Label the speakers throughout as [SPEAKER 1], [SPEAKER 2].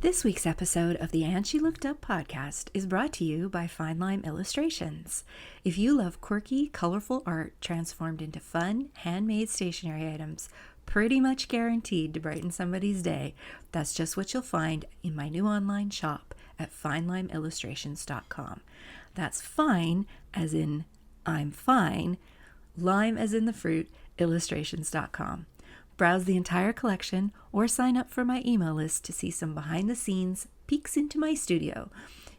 [SPEAKER 1] This week's episode of the And She Looked Up podcast is brought to you by Fine Lime Illustrations. If you love quirky, colorful art transformed into fun, handmade stationery items, pretty much guaranteed to brighten somebody's day, that's just what you'll find in my new online shop at finelimeillustrations.com. That's fine as in I'm fine, lime as in the fruit, illustrations.com. Browse the entire collection or sign up for my email list to see some behind the scenes peeks into my studio.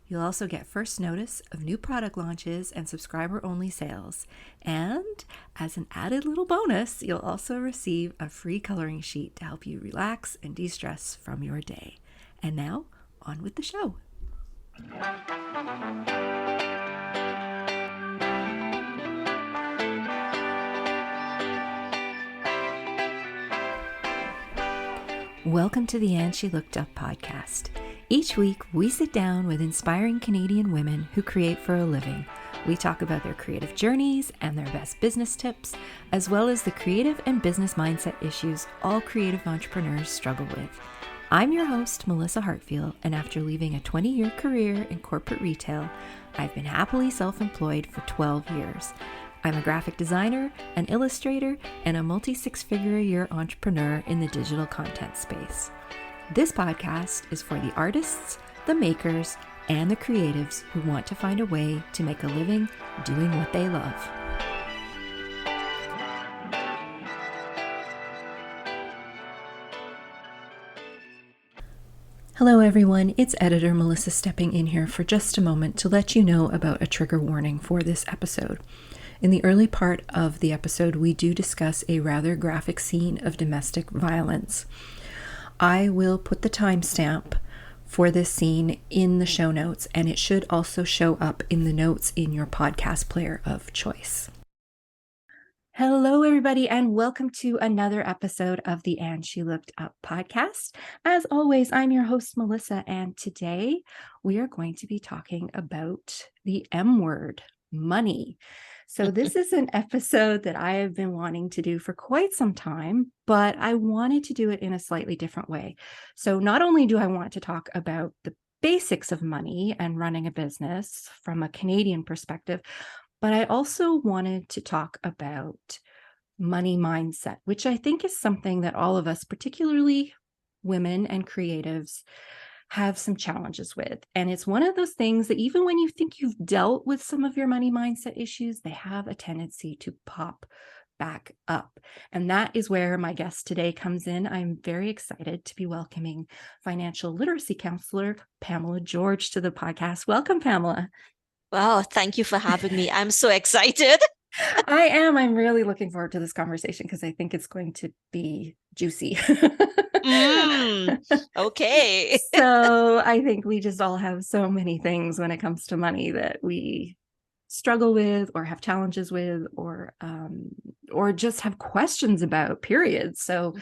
[SPEAKER 1] You'll also get first notice of new product launches and subscriber only sales. And as an added little bonus, you'll also receive a free coloring sheet to help you relax and de-stress from your day. And now, on with the show. Welcome to the And She Looked Up podcast. Each week, we sit down with inspiring Canadian women who create for a living. We talk about their creative journeys and their best business tips, as well as the creative and business mindset issues all creative entrepreneurs struggle with. I'm your host, Melissa Hartfield, and after leaving a 20-year career in corporate retail, I've been happily self-employed for 12 years. I'm a graphic designer, an illustrator, and a multi-six-figure-a-year entrepreneur in the digital content space. This podcast is for the artists, the makers, and the creatives who want to find a way to make a living doing what they love. Hello everyone, it's editor Melissa stepping in here for just a moment to let you know about a trigger warning for this episode. In the early part of the episode, we do discuss a rather graphic scene of domestic violence. I will put the timestamp for this scene in the show notes, and it should also show up in the notes in your podcast player of choice. Hello, everybody, and welcome to another episode of the And She Looked Up podcast. As always, I'm your host, Melissa, and today we are going to be talking about the M word, money. So this is an episode that I have been wanting to do for quite some time, but I wanted to do it in a slightly different way. So not only do I want to talk about the basics of money and running a business from a Canadian perspective, but I also wanted to talk about money mindset, which I think is something that all of us, particularly women and creatives, have some challenges with. And it's one of those things that even when you think you've dealt with some of your money mindset issues, they have a tendency to pop back up. And that is where my guest today comes in. I'm very excited to be welcoming financial literacy counselor Pamela George to the podcast. Welcome, Pamela.
[SPEAKER 2] Wow, thank you for having me. I'm so excited.
[SPEAKER 1] I am. I'm really looking forward to this conversation because I think it's going to be juicy.
[SPEAKER 2] Okay.
[SPEAKER 1] So I think we just all have so many things when it comes to money that we struggle with or have challenges with or just have questions about, period. So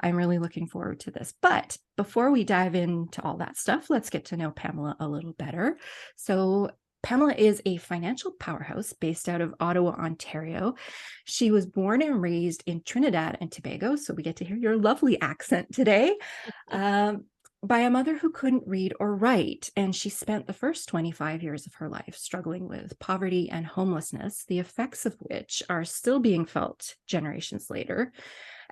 [SPEAKER 1] I'm really looking forward to this. But before we dive into all that stuff, let's get to know Pamela a little better. So Pamela is a financial powerhouse based out of Ottawa, Ontario. She was born and raised in Trinidad and Tobago, so we get to hear your lovely accent today, by a mother who couldn't read or write. And she spent the first 25 years of her life struggling with poverty and homelessness, the effects of which are still being felt generations later.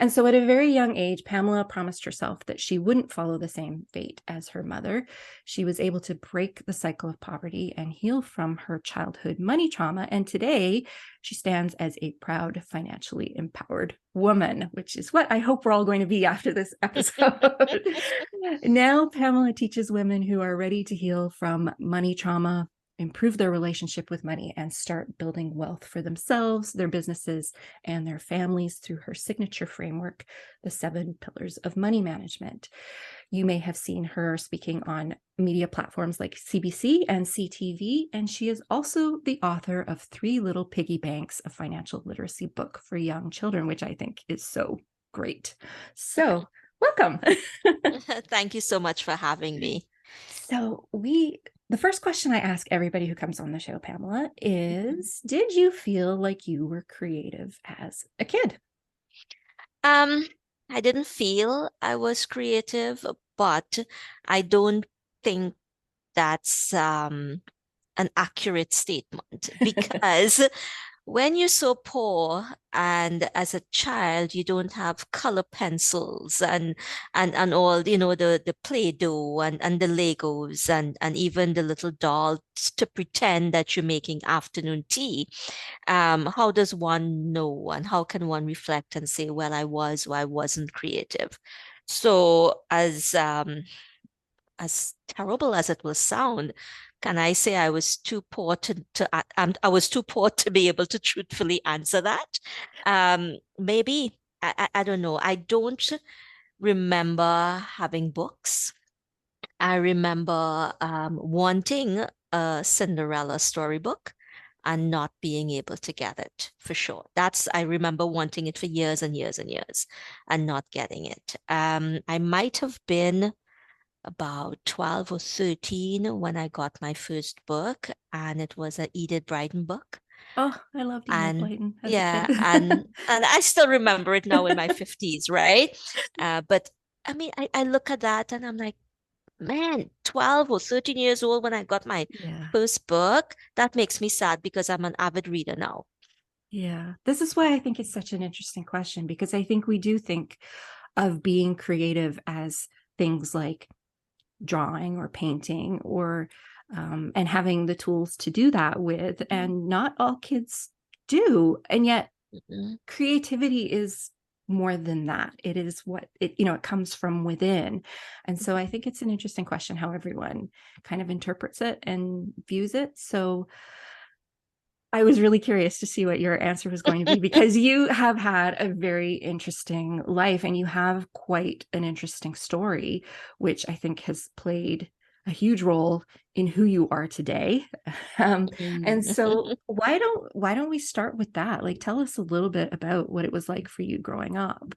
[SPEAKER 1] And so at a very young age, Pamela promised herself that she wouldn't follow the same fate as her mother. She was able to break the cycle of poverty and heal from her childhood money trauma. And today, she stands as a proud, financially empowered woman, which is what I hope we're all going to be after this episode. Now, Pamela teaches women who are ready to heal from money trauma, improve their relationship with money, and start building wealth for themselves, their businesses, and their families through her signature framework, the 7 Pillars of Money Management. You may have seen her speaking on media platforms like CBC and CTV, and she is also the author of 3 Little Piggy Banks, a financial literacy book for young children, which I think is so great. So welcome.
[SPEAKER 2] Thank you so much for having me.
[SPEAKER 1] So the first question I ask everybody who comes on the show, Pamela, is, did you feel like you were creative as a kid?
[SPEAKER 2] I didn't feel I was creative, but I don't think that's an accurate statement because when you're so poor and as a child you don't have color pencils and all the play-doh and the Legos and even the little dolls to pretend that you're making afternoon tea, how does one know and how can one reflect and say, well, I was or I wasn't creative? So as terrible as it will sound, can I say I was too poor I was too poor to be able to truthfully answer that? Maybe I don't know. I don't remember having books. I remember wanting a Cinderella storybook and not being able to get it for sure. I remember wanting it for years and years and years and not getting it. I might have been about 12 or 13 when I got my first book, and it was a Edith Bryden book.
[SPEAKER 1] Oh, I loved Enid
[SPEAKER 2] And
[SPEAKER 1] Blyton as a kid.
[SPEAKER 2] yeah, and I still remember it now in my 50s, right? But I mean, I look at that and I'm like, man, 12 or 13 years old when I got my
[SPEAKER 1] Yeah.
[SPEAKER 2] first book. That makes me sad because I'm an avid reader now.
[SPEAKER 1] Yeah. This is why I think it's such an interesting question, because I think we do think of being creative as things like drawing or painting or and having the tools to do that with. And not all kids do. And yet
[SPEAKER 2] Mhm.
[SPEAKER 1] creativity is more than that. It is what it comes from within. And so I think it's an interesting question how everyone kind of interprets it and views it. So I was really curious to see what your answer was going to be, because you have had a very interesting life and you have quite an interesting story, which I think has played a huge role in who you are today. And so why don't we start with that? Like, tell us a little bit about what it was like for you growing up.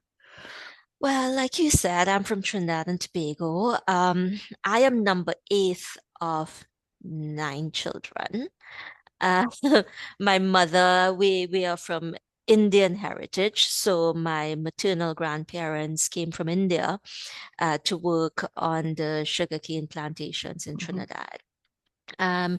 [SPEAKER 2] Well, like you said, I'm from Trinidad and Tobago. I am number eight of nine children. Uh, my mother, we are from Indian heritage, so my maternal grandparents came from India to work on the sugarcane plantations in
[SPEAKER 1] Mhm.
[SPEAKER 2] Trinidad. Um,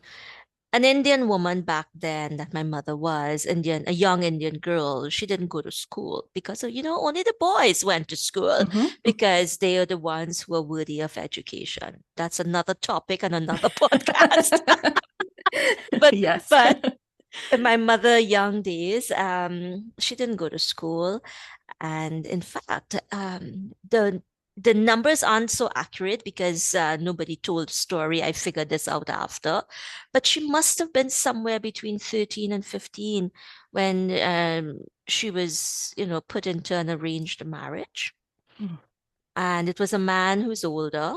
[SPEAKER 2] an Indian woman back then that my mother was, Indian, a young Indian girl, she didn't go to school because only the boys went to school
[SPEAKER 1] Mhm.
[SPEAKER 2] because they are the ones who are worthy of education. That's another topic and another podcast. But
[SPEAKER 1] Yes.
[SPEAKER 2] but in my mother young days, she didn't go to school. And in fact, the numbers aren't so accurate because nobody told the story. I figured this out after, but she must have been somewhere between 13 and 15 when she was, put into an arranged marriage.
[SPEAKER 1] Mm.
[SPEAKER 2] And it was a man who's older,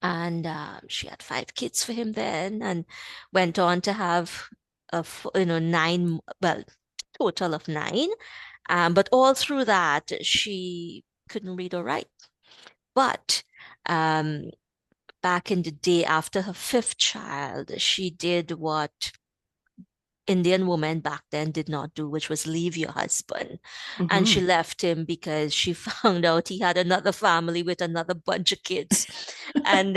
[SPEAKER 2] and she had five kids for him then, and went on to have nine, well, total of nine. But all through that, she couldn't read or write. But um, back in the day, after her fifth child, she did what Indian women back then did not do, which was leave your husband. And she
[SPEAKER 1] Mhm.
[SPEAKER 2] left him because she found out he had another family with another bunch of kids. And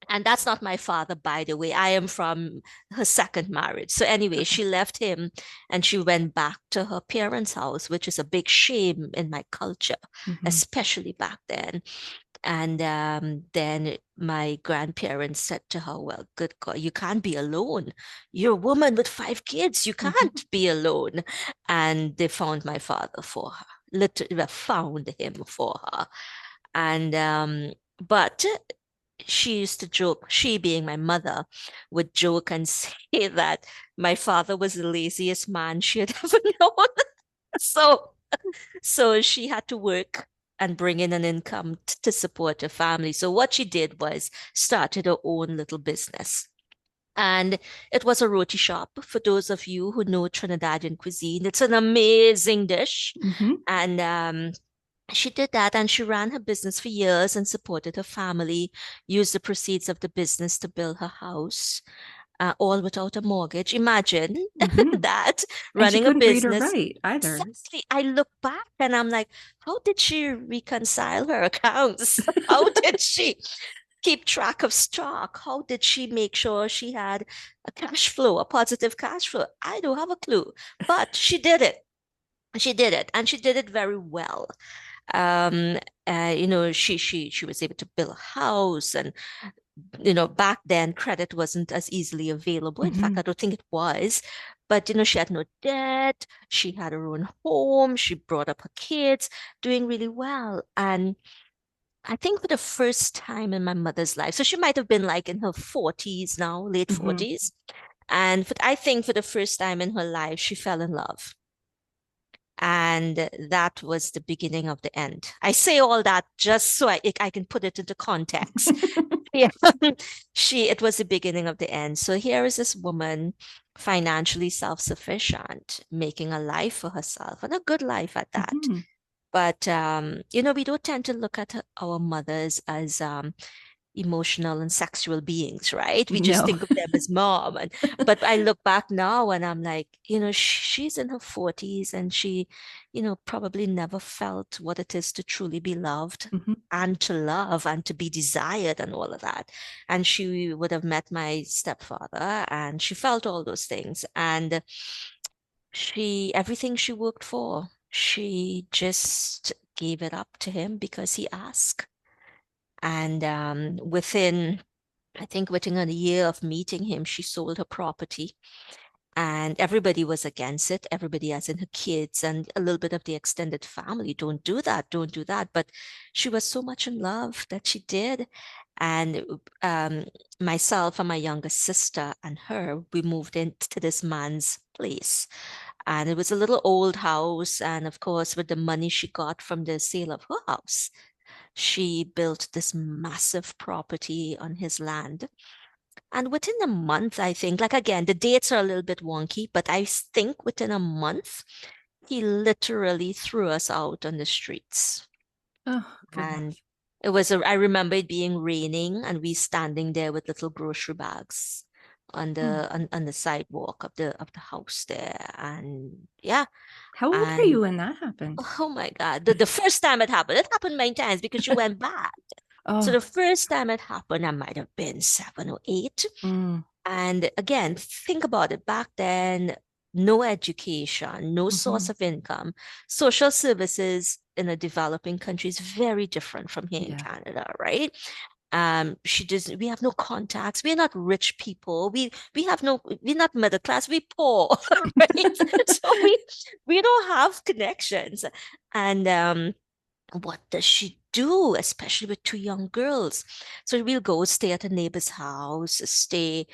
[SPEAKER 2] and that's not my father, by the way. I am from her second marriage. So anyway,
[SPEAKER 1] Okay.
[SPEAKER 2] she left him and she went back to her parents' house, which is a big shame in my culture,
[SPEAKER 1] Mhm.
[SPEAKER 2] especially back then. And then my grandparents said to her, well, good God, you can't be alone. You're a woman with five kids. You
[SPEAKER 1] Mhm.
[SPEAKER 2] can't be alone. And they found my father for her, literally found him for her. And but she used to joke, she being my mother, would joke and say that my father was the laziest man she had ever known. So, so she had to work and bring in an income to support her family. So what she did was started her own little business. And it was a roti shop. For those of you who know Trinidadian cuisine, it's an amazing dish.
[SPEAKER 1] Mhm.
[SPEAKER 2] And she did that and she ran her business for years and supported her family, used the proceeds of the business to build her house. all without a mortgage. Imagine
[SPEAKER 1] Mhm.
[SPEAKER 2] that,
[SPEAKER 1] And she
[SPEAKER 2] running a
[SPEAKER 1] couldn't read or
[SPEAKER 2] business.
[SPEAKER 1] write either.
[SPEAKER 2] Exactly. I look back and I'm like, how did she reconcile her accounts? How did she keep track of stock? How did she make sure she had a cash flow, a positive cash flow? I don't have a clue, but she did it. She did it, and she did it very well. Um, she was able to build a house, and back then credit wasn't as easily available. In fact, I
[SPEAKER 1] Mhm.
[SPEAKER 2] don't think it was. But she had no debt. She had her own home. She brought up her kids, doing really well. And I think for the first time in my mother's life, so she might have been like in her 40s now, late
[SPEAKER 1] Mhm.
[SPEAKER 2] 40s. And I think for the first time in her life, she fell in love. And that was the beginning of the end. I say all that just so I can put it into context. Yeah, it was the beginning of the end. So here is this woman, financially self-sufficient, making a life for herself, and a good life at that.
[SPEAKER 1] Mhm.
[SPEAKER 2] But we don't tend to look at our mothers as emotional and sexual beings, right? We just
[SPEAKER 1] No.
[SPEAKER 2] think of them as mom. But I look back now and I'm like, she's in her 40s, and she, probably never felt what it is to truly be loved
[SPEAKER 1] Mhm.
[SPEAKER 2] and to love and to be desired and all of that. And she would have met my stepfather, and she felt all those things. And everything she worked for, she just gave it up to him because he asked. And I think within a year of meeting him, she sold her property, and everybody was against it. Everybody, as in her kids and a little bit of the extended family, don't do that, don't do that. But she was so much in love that she did. And um, myself and my younger sister and her, we moved into this man's place. And it was a little old house. And of course, with the money she got from the sale of her house, she built this massive property on his land. And within a month, I think, like again, the dates are a little bit wonky, but I think within a month, he literally threw us out on the streets.
[SPEAKER 1] Oh,
[SPEAKER 2] And
[SPEAKER 1] goodness.
[SPEAKER 2] I remember it being raining and we standing there with little grocery bags on
[SPEAKER 1] Hmm.
[SPEAKER 2] the sidewalk of the house there. And yeah,
[SPEAKER 1] How old were
[SPEAKER 2] and
[SPEAKER 1] you when that happened?
[SPEAKER 2] oh my God, the first time it happened many times because you went back. So
[SPEAKER 1] Oh.
[SPEAKER 2] the first time it happened, I might have been 7 or 8.
[SPEAKER 1] Mm.
[SPEAKER 2] And again, think about it. Back then, no education, no source
[SPEAKER 1] Mhm.
[SPEAKER 2] of income. Social services in a developing country is very different from here in
[SPEAKER 1] Yeah.
[SPEAKER 2] Canada, right? We have no contacts. We're not rich people. We're not middle class. We poor, right? So we don't have connections. And what does she do, especially with 2 young girls? So we'll go stay at a neighbor's house, stay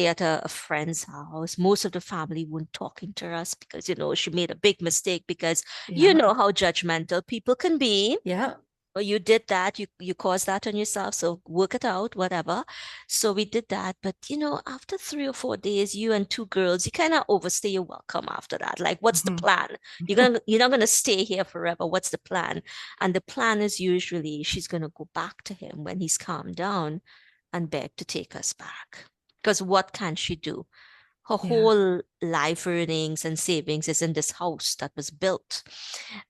[SPEAKER 2] at a friend's house. Most of the family weren't talking to us because she made a big mistake because you
[SPEAKER 1] Yeah.
[SPEAKER 2] know how judgmental people can be.
[SPEAKER 1] Yeah.
[SPEAKER 2] Well, you did that, you caused that on yourself, so work it out, whatever. So we did that. But after 3 or 4 days, you and 2 girls, you kind of overstay your welcome after that. Like, what's the
[SPEAKER 1] Mhm.
[SPEAKER 2] plan? You're not gonna stay here forever. What's the plan? And the plan is usually she's gonna go back to him when he's calmed down and beg to take us back. Because what can she do? Her
[SPEAKER 1] Yeah.
[SPEAKER 2] whole life earnings and savings is in this house that was built.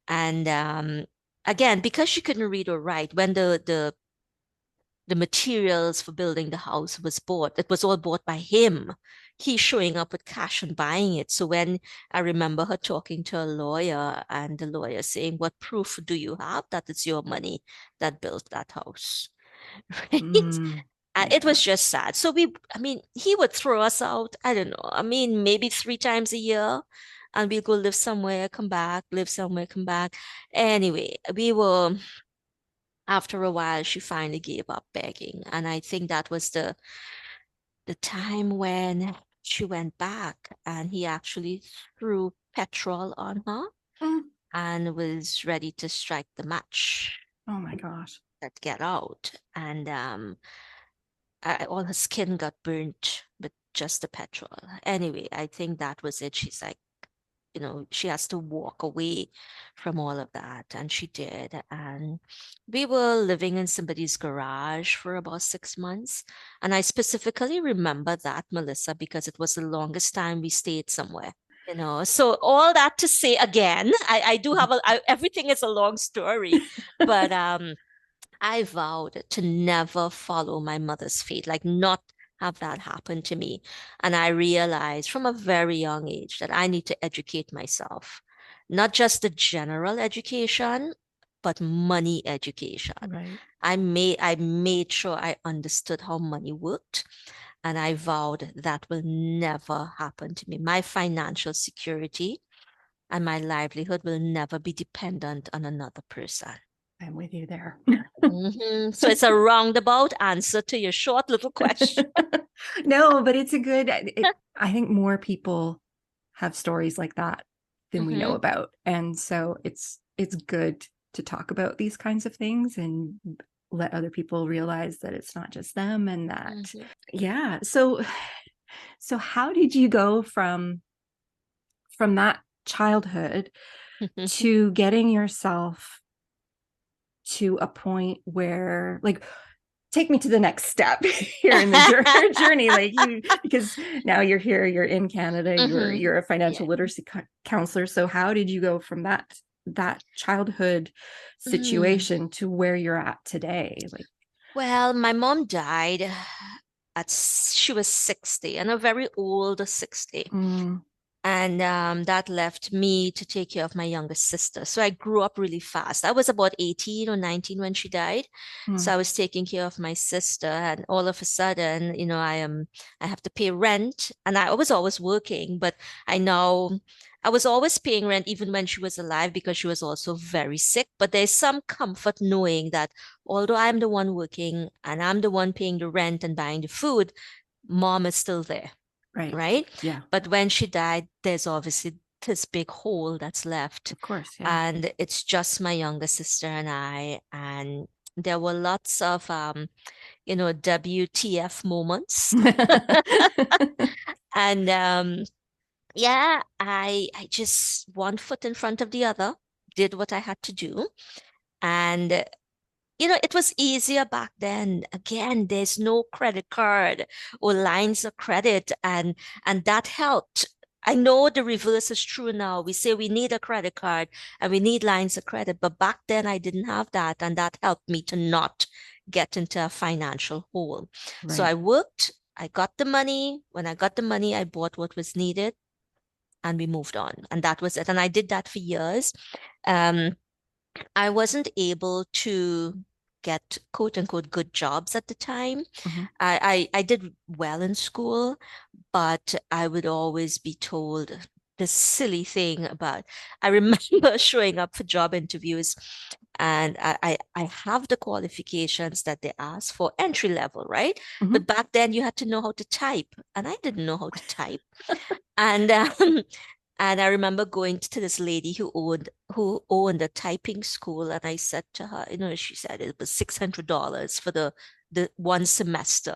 [SPEAKER 2] And again, because she couldn't read or write, when the materials for building the house was bought, it was all bought by him. He's showing up with cash and buying it. So when I remember her talking to a lawyer, and the lawyer saying, "What proof do you have that it's your money that built that house?" Right?
[SPEAKER 1] Mm.
[SPEAKER 2] It
[SPEAKER 1] Yeah.
[SPEAKER 2] was just sad. So I mean, he would throw us out. I don't know. I mean, maybe 3 times a year, and we'll go live somewhere, come back, live somewhere, come back. Anyway, after a while, she finally gave up begging. And I think that was the time when she went back, and he actually threw petrol on her
[SPEAKER 1] Mm.
[SPEAKER 2] and was ready to strike the match
[SPEAKER 1] Oh my gosh.
[SPEAKER 2] that get out. And all her skin got burnt with just the petrol. Anyway, I think that was it. She's like, she has to walk away from all of that. And she did. And we were living in somebody's garage for about 6 months. And I specifically remember that, Melissa, because it was the longest time we stayed somewhere. So all that to say again, I do have everything is a long story, but I vowed to never follow my mother's fate, like not have that happen to me. And I realized from a very young age that I need to educate myself, not just the general education, but money education.
[SPEAKER 1] Right.
[SPEAKER 2] I made sure I understood how money worked, and I vowed that will never happen to me. My financial security and my livelihood will never be dependent on another person.
[SPEAKER 1] I'm with you there.
[SPEAKER 2] So it's a roundabout answer to your short little question.
[SPEAKER 1] No, but it's a good, I think more people have stories like that than we know about. And so it's good to talk about these kinds of things and let other people realize that it's not just them, and that, yeah. So how did you go from that childhood to getting yourself to a point where, like, take me to the next step here in the journey, like, because now you're here, you're in Canada, you're a financial literacy counselor. So how did you go from that childhood situation to where you're at today? Like,
[SPEAKER 2] well, my mom died she was 60, and a very old 60. And that left me to take care of my younger sister. So I grew up really fast. I was about 18 or 19 when she died. So I was taking care of my sister, and all of a sudden, I have to pay rent. And I was always working, but I was always paying rent even when she was alive, because she was also very sick. But there's some comfort knowing that although I'm the one working and I'm the one paying the rent and buying the food, mom is still there. Right?
[SPEAKER 1] Yeah.
[SPEAKER 2] But when she died, there's obviously this big hole that's left.
[SPEAKER 1] Of course. Yeah.
[SPEAKER 2] And it's just my younger sister and I. And there were lots of WTF moments. And yeah, I just one foot in front of the other, did what I had to do. And it was easier back then. Again, there's no credit card or lines of credit, and that helped. I know the reverse is true now. We say we need a credit card and we need lines of credit, but back then I didn't have that, and that helped me to not get into a financial hole. Right. So I worked, I got the money. When I got the money, I bought what was needed, and we moved on. And that was it. And I did that for years. I wasn't able to get quote unquote good jobs at the time. I did well in school, but I would always be told this silly thing about, I remember showing up for job interviews, and I have the qualifications that they ask for, entry level, right? But back then you had to know how to type, and I didn't know how to type. And and I remember going to this lady who owned a typing school, and I said to her, she said it was $600 for the one semester,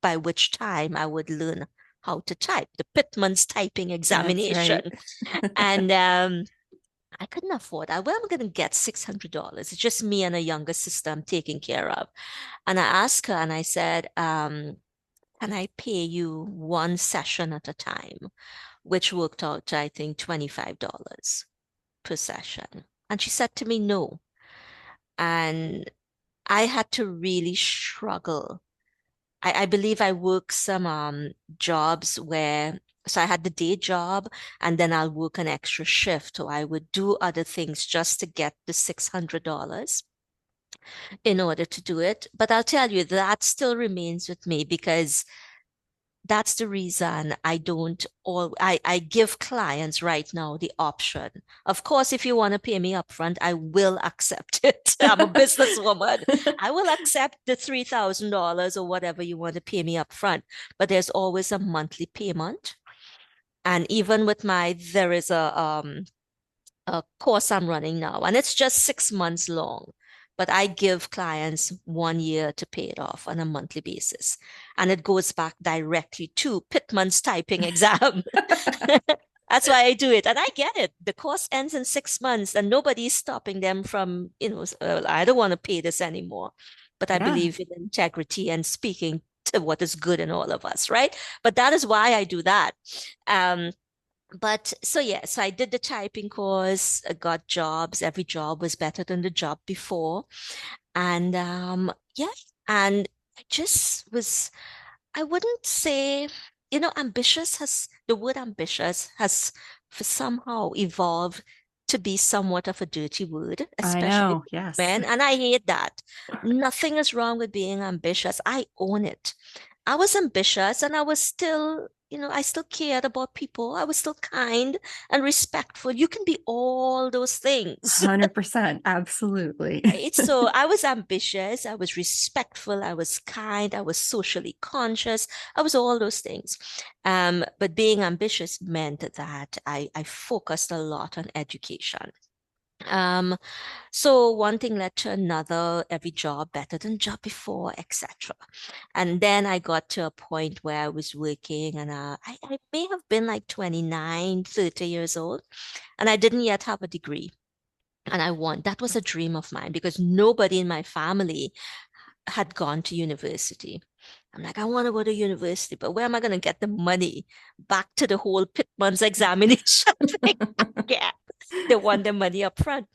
[SPEAKER 2] by which time I would learn how to type, the Pitman's typing examination. Right. And I couldn't afford. Where am I going to get $600? It's just me and a younger sister I'm taking care of. And I asked her, and I said, can I pay you one session at a time? Which worked out to, I think, $25 per session. And she said to me, no. And I had to really struggle. I believe I worked some jobs where, so I had the day job, and then I'll work an extra shift, or I would do other things just to get the $600 in order to do it. But I'll tell you, that still remains with me, because that's the reason I give clients right now the option. Of course, if you want to pay me upfront, I will accept it. I'm a businesswoman. I will accept the $3,000 or whatever you want to pay me upfront. But there's always a monthly payment. And even with there is a course I'm running now, and it's just 6 months long. But I give clients 1 year to pay it off on a monthly basis. And it goes back directly to Pitman's typing exam. That's why I do it. And I get it. The course ends in 6 months and nobody's stopping them from, I don't want to pay this anymore. But I
[SPEAKER 1] Yeah.
[SPEAKER 2] believe in integrity and speaking to what is good in all of us, right? But that is why I do that. Um, but so yeah, so I did the typing course, I got jobs. Every job was better than the job before. And yeah, and I just was, I wouldn't say, ambitious has, the word ambitious has somehow evolved to be somewhat of a dirty word,
[SPEAKER 1] I
[SPEAKER 2] especially
[SPEAKER 1] know.
[SPEAKER 2] for
[SPEAKER 1] Yes.
[SPEAKER 2] men. And I hate that. Nothing is wrong with being ambitious. I own it. I was ambitious and I was still, I still cared about people. I was still kind and respectful. You can be all those things.
[SPEAKER 1] 100%. Absolutely.
[SPEAKER 2] Right? So I was ambitious, I was respectful, I was kind, I was socially conscious, I was all those things. But being ambitious meant that I focused a lot on education. Um, so one thing led to another, every job better than job before, etc. And then I got to a point where I was working and I may have been like 29, 30 years old, and I didn't yet have a degree. And that was a dream of mine because nobody in my family had gone to university. I'm like, I want to go to university, but where am I going to get the money back to the whole Pitman's examination thing? Yeah, they want the money up front.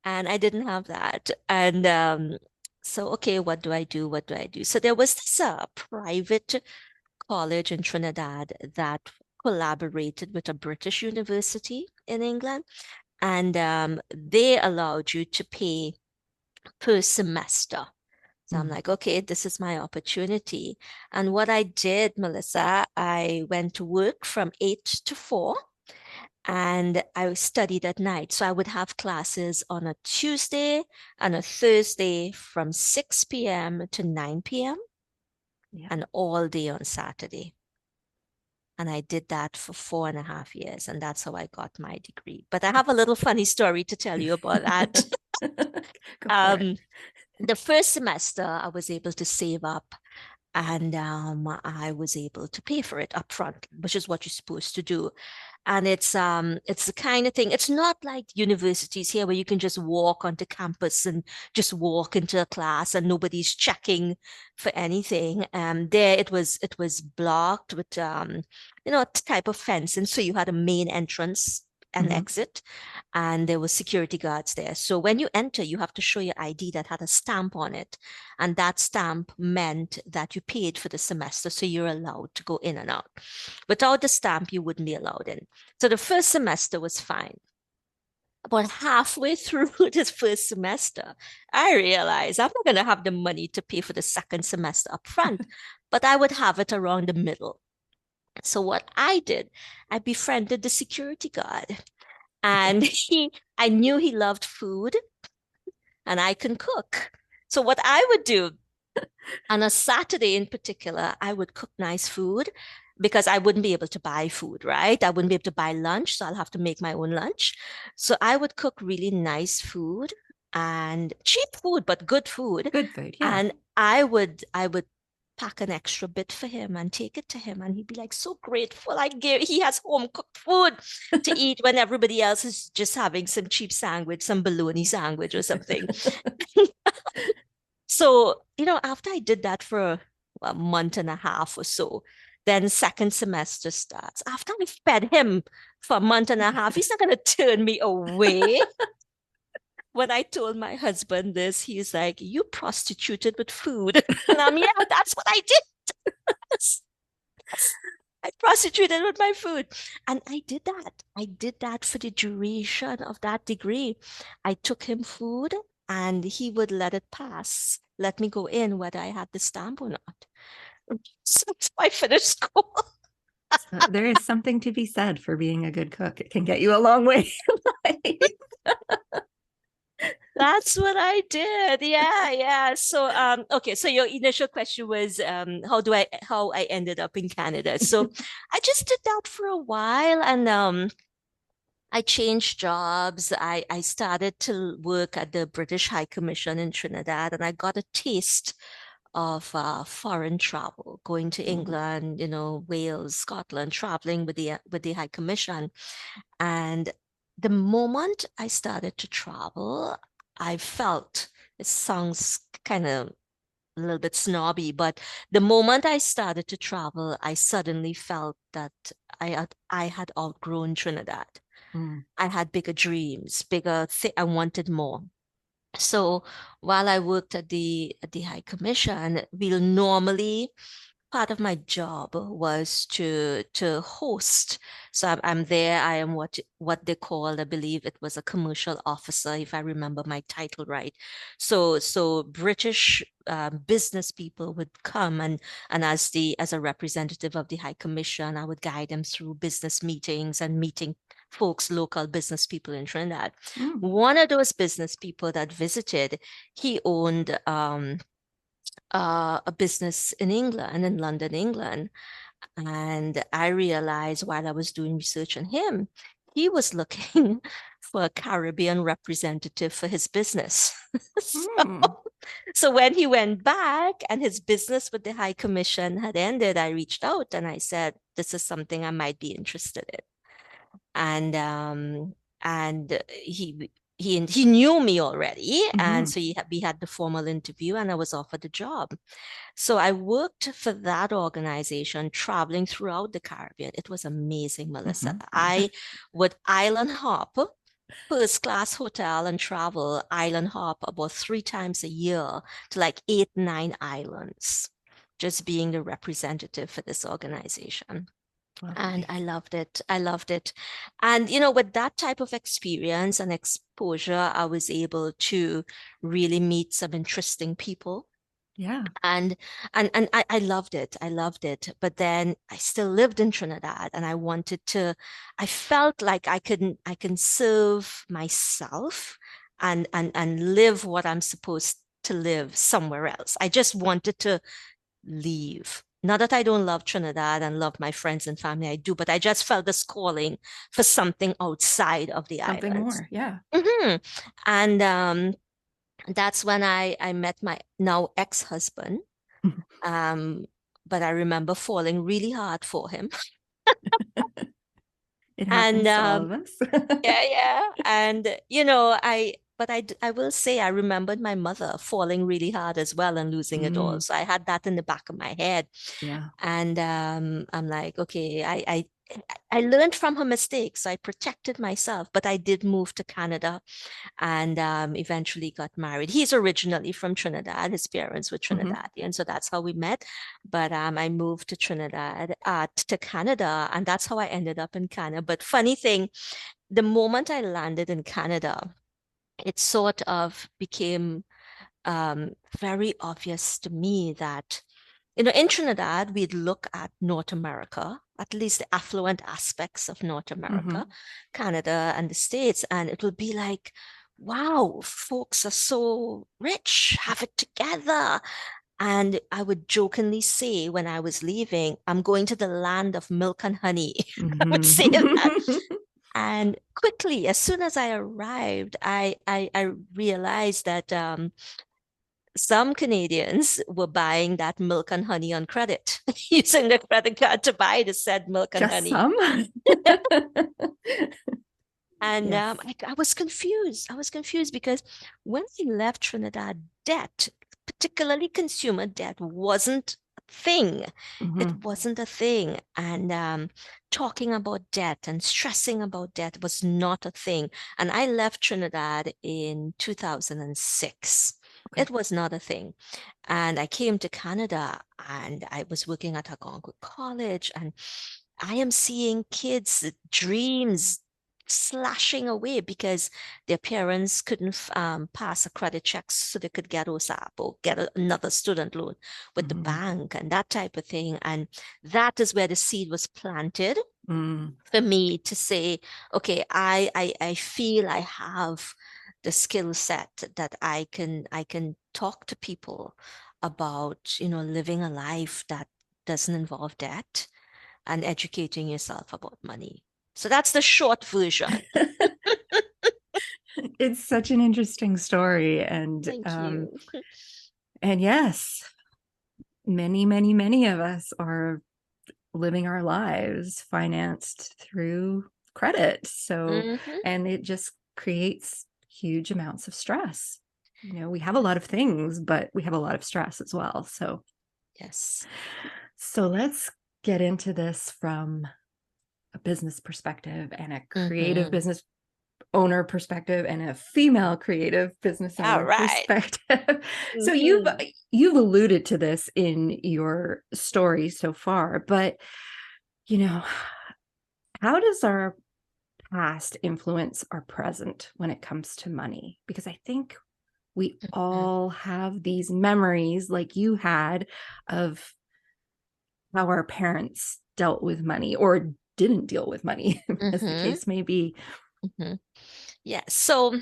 [SPEAKER 2] And I didn't have that. And so, okay, what do I do? What do I do? So there was this private college in Trinidad that collaborated with a British university in England, and they allowed you to pay per semester. So I'm
[SPEAKER 1] Mm.
[SPEAKER 2] like, okay, this is my opportunity. And what I did, Melissa, I went to work from 8 to 4 and I studied at night. So I would have classes on a Tuesday and a Thursday from 6 p.m. to 9 p.m.
[SPEAKER 1] Yeah.
[SPEAKER 2] and all day on Saturday. And I did that for 4.5 years, and that's how I got my degree. But I have a little funny story to tell you about that.
[SPEAKER 1] Go for it.
[SPEAKER 2] Um, the first semester, I was able to save up and I was able to pay for it upfront, which is what you're supposed to do. And it's the kind of thing, it's not like universities here where you can just walk onto campus and just walk into a class and nobody's checking for anything. There it was blocked with a type of fence. And so you had a main entrance and
[SPEAKER 1] Mhm.
[SPEAKER 2] exit, and there were security guards there. So when you enter, you have to show your ID that had a stamp on it. And that stamp meant that you paid for the semester, so you're allowed to go in and out. Without the stamp, you wouldn't be allowed in. So the first semester was fine. About halfway through this first semester, I realized I'm not going to have the money to pay for the second semester up front, but I would have it around the middle. So what I did, I befriended the security guard, and I knew he loved food and I can cook. So what I would do on a Saturday in particular, I would cook nice food because I wouldn't be able to buy food, right? I wouldn't be able to buy lunch, so I'll have to make my own lunch. So I would cook really nice food and cheap food, but good food.
[SPEAKER 1] Good food. Yeah.
[SPEAKER 2] And I would pack an extra bit for him and take it to him, and he'd be like so grateful. He has home cooked food to eat when everybody else is just having some cheap sandwich, some bologna sandwich or something. So, after I did that for a month and a half or so, then second semester starts. After I fed him for a month and a half, he's not going to turn me away. When I told my husband this, he's like, "You prostituted with food." And yeah, that's what I did. I prostituted with my food. And I did that. I did that for the duration of that degree. I took him food and he would let it pass, let me go in whether I had the stamp or not. So I finished school.
[SPEAKER 1] There is something to be said for being a good cook. It can get you a long way in life.
[SPEAKER 2] That's what I did. Yeah, yeah. So okay, so your initial question was how I ended up in Canada. So I just did that for a while, and I changed jobs. I started to work at the British High Commission in Trinidad, and I got a taste foreign travel, going to
[SPEAKER 1] Mm.
[SPEAKER 2] England, Wales, Scotland, traveling with the High Commission. And the moment I started to travel, I felt, it sounds kind of a little bit snobby, but the moment I started to travel, I suddenly felt that I had outgrown Trinidad.
[SPEAKER 1] Mm.
[SPEAKER 2] I had bigger dreams, I wanted more. So while I worked at the High Commission, we'll normally part of my job was to host. So I'm there. I am what they call, I believe it was a commercial officer, if I remember my title right. So British business people would come, and as a representative of the High Commission, I would guide them through business meetings and meeting folks, local business people in Trinidad.
[SPEAKER 1] Mm.
[SPEAKER 2] One of those business people that visited, he owned a business in England, in London, England. And I realized while I was doing research on him, he was looking for a Caribbean representative for his business. so,
[SPEAKER 1] Mm.
[SPEAKER 2] so when he went back and his business with the High Commission had ended, I reached out and I said, this is something I might be interested in. And he knew me already, and
[SPEAKER 1] Mhm.
[SPEAKER 2] so we had the formal interview, and I was offered the job. So I worked for that organization, traveling throughout the Caribbean. It was amazing, Melissa.
[SPEAKER 1] Mhm. Yeah.
[SPEAKER 2] I would island hop, first class hotel and travel, island hop about 3 times a year to like 8, 9 islands, just being the representative for this organization. And
[SPEAKER 1] Lovely.
[SPEAKER 2] I loved it. I loved it. And, with that type of experience and exposure, I was able to really meet some interesting people.
[SPEAKER 1] Yeah.
[SPEAKER 2] And I loved it. I loved it. But then I still lived in Trinidad and I felt like I can serve myself and live what I'm supposed to live somewhere else. I just wanted to leave. Not that I don't love Trinidad and love my friends and family, I do, but I just felt this calling for something outside of the
[SPEAKER 1] Something
[SPEAKER 2] islands.
[SPEAKER 1] more. Yeah.
[SPEAKER 2] hmm And that's when I met my now ex-husband. Um, but I remember falling really hard for him.
[SPEAKER 1] It
[SPEAKER 2] And
[SPEAKER 1] happens to all of us.
[SPEAKER 2] yeah, yeah. And I will say I remembered my mother falling really hard as well and losing it all.
[SPEAKER 1] Mm.
[SPEAKER 2] So I had that in the back of my head.
[SPEAKER 1] Yeah.
[SPEAKER 2] And I'm like, okay, I learned from her mistakes. So I protected myself, but I did move to Canada and eventually got married. He's originally from Trinidad. His parents were
[SPEAKER 1] Mhm.
[SPEAKER 2] Trinidadian, so that's how we met. But I moved to Trinidad, to Canada, and that's how I ended up in Canada. But funny thing, the moment I landed in Canada, it sort of became very obvious to me that in Trinidad, we'd look at North America, at least the affluent aspects of North America,
[SPEAKER 1] Mhm.
[SPEAKER 2] Canada, and the States, and it will be like, wow, folks are so rich, have it together. And I would jokingly say when I was leaving, I'm going to the land of milk and honey. I would
[SPEAKER 1] Mhm.
[SPEAKER 2] say that. And quickly, as soon as I arrived, I realized that some Canadians were buying that milk and honey on credit, using the credit card to buy the said milk and
[SPEAKER 1] Just
[SPEAKER 2] honey.
[SPEAKER 1] some.
[SPEAKER 2] And
[SPEAKER 1] Yes.
[SPEAKER 2] I was confused. I was confused because when I left Trinidad, debt, particularly consumer debt, wasn't a thing. It
[SPEAKER 1] Mhm.
[SPEAKER 2] wasn't a thing. And talking about debt and stressing about debt was not a thing. And I left Trinidad in 2006.
[SPEAKER 1] Okay.
[SPEAKER 2] It was not a thing. And I came to Canada and I was working at Algonquin College, and I am seeing kids' dreams slashing away because their parents couldn't pass a credit check so they could get OSAP or get another student loan with the
[SPEAKER 1] Mhm.
[SPEAKER 2] bank and that type of thing. And that is where the seed was planted
[SPEAKER 1] Mm.
[SPEAKER 2] for me to say, okay, I feel I have the skill set that I can talk to people about, living a life that doesn't involve debt and educating yourself about money. So that's the short version.
[SPEAKER 1] It's such an interesting story,
[SPEAKER 2] Thank you.
[SPEAKER 1] and yes, many of us are living our lives financed through credit. So, and it just creates huge amounts of stress. We have a lot of things, but we have a lot of stress as well. So,
[SPEAKER 2] yes.
[SPEAKER 1] So let's get into this from a business perspective and a creative business owner perspective and a female creative business owner perspective. So you've alluded to this in your story so far, but how does our past influence our present when it comes to money? Because I think we all have these memories like you had of how our parents dealt with money or didn't deal with money, as the case may be.
[SPEAKER 2] Yeah. So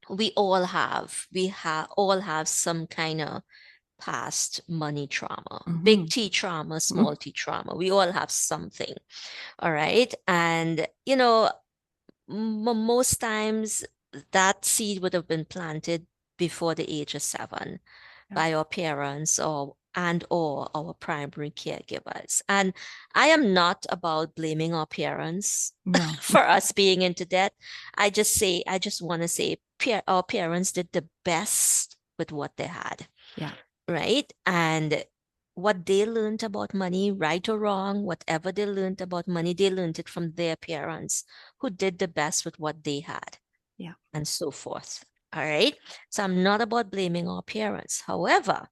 [SPEAKER 2] we all have some kind of past money trauma, big T trauma, small T trauma. We all have something. All right. And, most times that seed would have been planted before the age of 7 by our parents or our primary caregivers. And I am not about blaming our parents for us being into debt. I just want to say our parents did the best with what they had.
[SPEAKER 1] Yeah.
[SPEAKER 2] Right. And what they learned about money, right or wrong, whatever they learned about money, they learned it from their parents who did the best with what they had.
[SPEAKER 1] Yeah.
[SPEAKER 2] And so forth. All right. So I'm not about blaming our parents. However,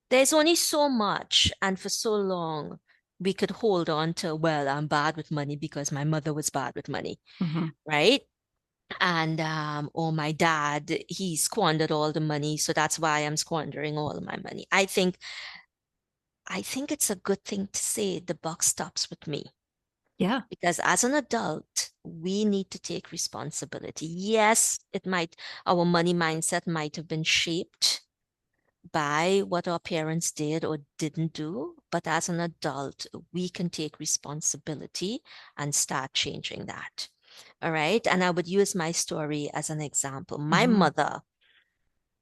[SPEAKER 2] there's only so much, and for so long, we could hold on to, well, I'm bad with money because my mother was bad with money. Right. And or my dad, he squandered all the money, so that's why I'm squandering all of my money. I think it's a good thing to say the buck stops with me.
[SPEAKER 1] Yeah.
[SPEAKER 2] Because as an adult, we need to take responsibility. Yes, our money mindset might have been shaped by what our parents did or didn't do, but as an adult, we can take responsibility and start changing that. All right. And I would use my story as an example. My mother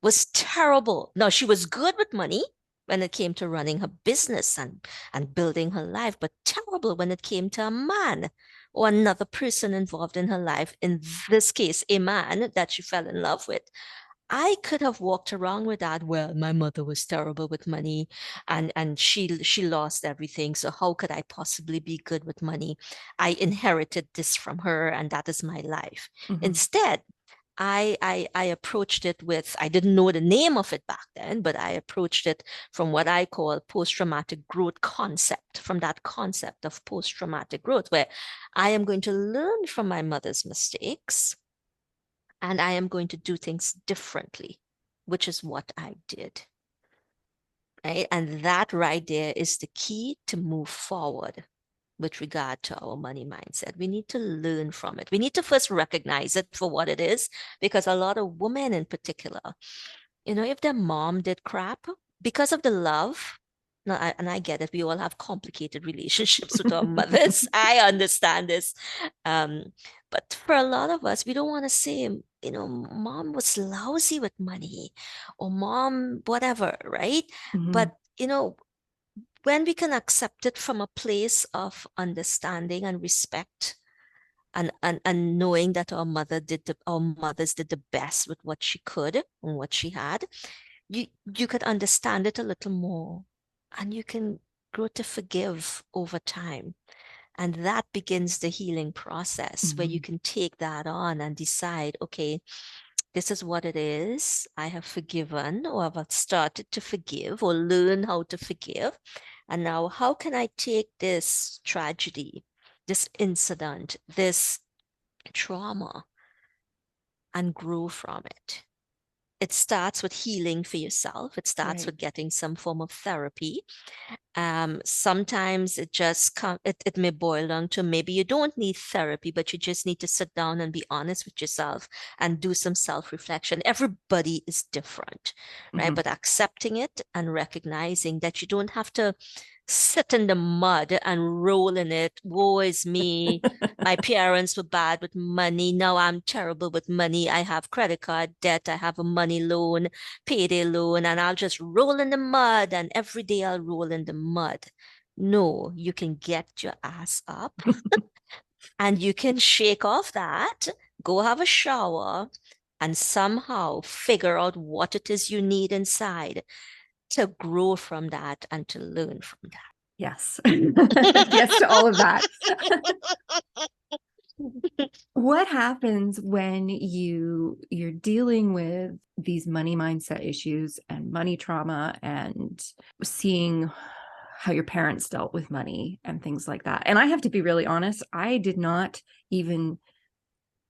[SPEAKER 2] was terrible. No, she was good with money when it came to running her business and building her life, but terrible when it came to a man or another person involved in her life. In this case, a man that she fell in love with. I could have walked around with that. Well, my mother was terrible with money and she lost everything. So how could I possibly be good with money? I inherited this from her and that is my life. Instead, I approached it with, I didn't know the name of it back then, but I approached it from what I call post-traumatic growth concept, from that concept of post-traumatic growth, where I am going to learn from my mother's mistakes and I am going to do things differently, which is what I did. Right? And that right there is the key to move forward with regard to our money mindset. We need to learn from it. We need to first recognize it for what it is, because a lot of women in particular, if their mom did crap because of the love, no, and I get it, we all have complicated relationships with our mothers. I understand this. But for a lot of us, we don't want to say, mom was lousy with money or mom, whatever, right? But, when we can accept it from a place of understanding and respect and knowing that our mothers did the best with what she could and what she had, you could understand it a little more and you can grow to forgive over time. And that begins the healing process where you can take that on and decide, okay, this is what it is. I have forgiven or I've started to forgive or learn how to forgive. And now, how can I take this tragedy, this incident, this trauma, and grow from it? It starts with healing for yourself. It starts with getting some form of therapy. Sometimes it may boil down to maybe you don't need therapy, but you just need to sit down and be honest with yourself and do some self-reflection. Everybody is different, right? But accepting it and recognizing that you don't have to sit in the mud and roll in it. Woe is me. My parents were bad with money. Now I'm terrible with money. I have credit card debt. I have a money loan, payday loan, and I'll just roll in the mud. And every day I'll roll in the mud. No, you can get your ass up and you can shake off that, go have a shower, and somehow figure out what it is you need inside to grow from that and to learn from that.
[SPEAKER 1] Yes. Yes to all of that. What happens when you're dealing with these money mindset issues and money trauma and seeing how your parents dealt with money and things like that? And I have to be really honest, I did not even,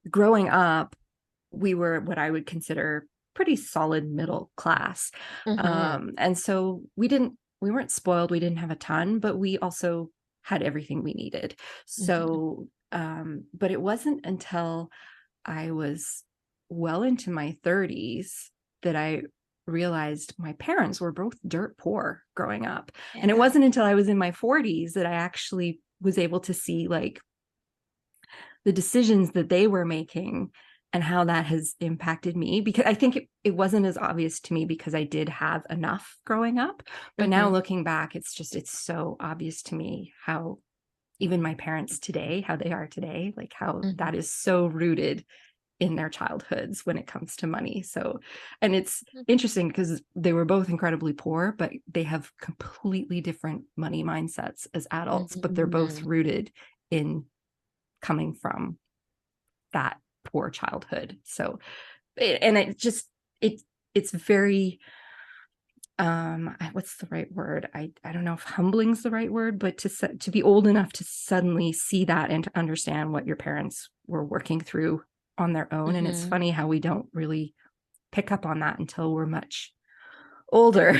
[SPEAKER 1] growing up, we were what I would consider pretty solid middle class. And so we weren't spoiled. We didn't have a ton, but we also had everything we needed. So, but it wasn't until I was well into my 30s that I realized my parents were both dirt poor growing up.
[SPEAKER 2] Yeah.
[SPEAKER 1] And it wasn't until I was in my 40s that I actually was able to see like the decisions that they were making and how that has impacted me, because I think it wasn't as obvious to me because I did have enough growing up. But now looking back, it's so obvious to me how even my parents today, how they are today, like how that is so rooted in their childhoods when it comes to money. So, and it's interesting because they were both incredibly poor, but they have completely different money mindsets as adults, but they're both rooted in coming from that poor childhood. So, and it's very, what's the right word? I don't know if humbling's the right word, but to be old enough to suddenly see that and to understand what your parents were working through on their own. And it's funny how we don't really pick up on that until we're much older.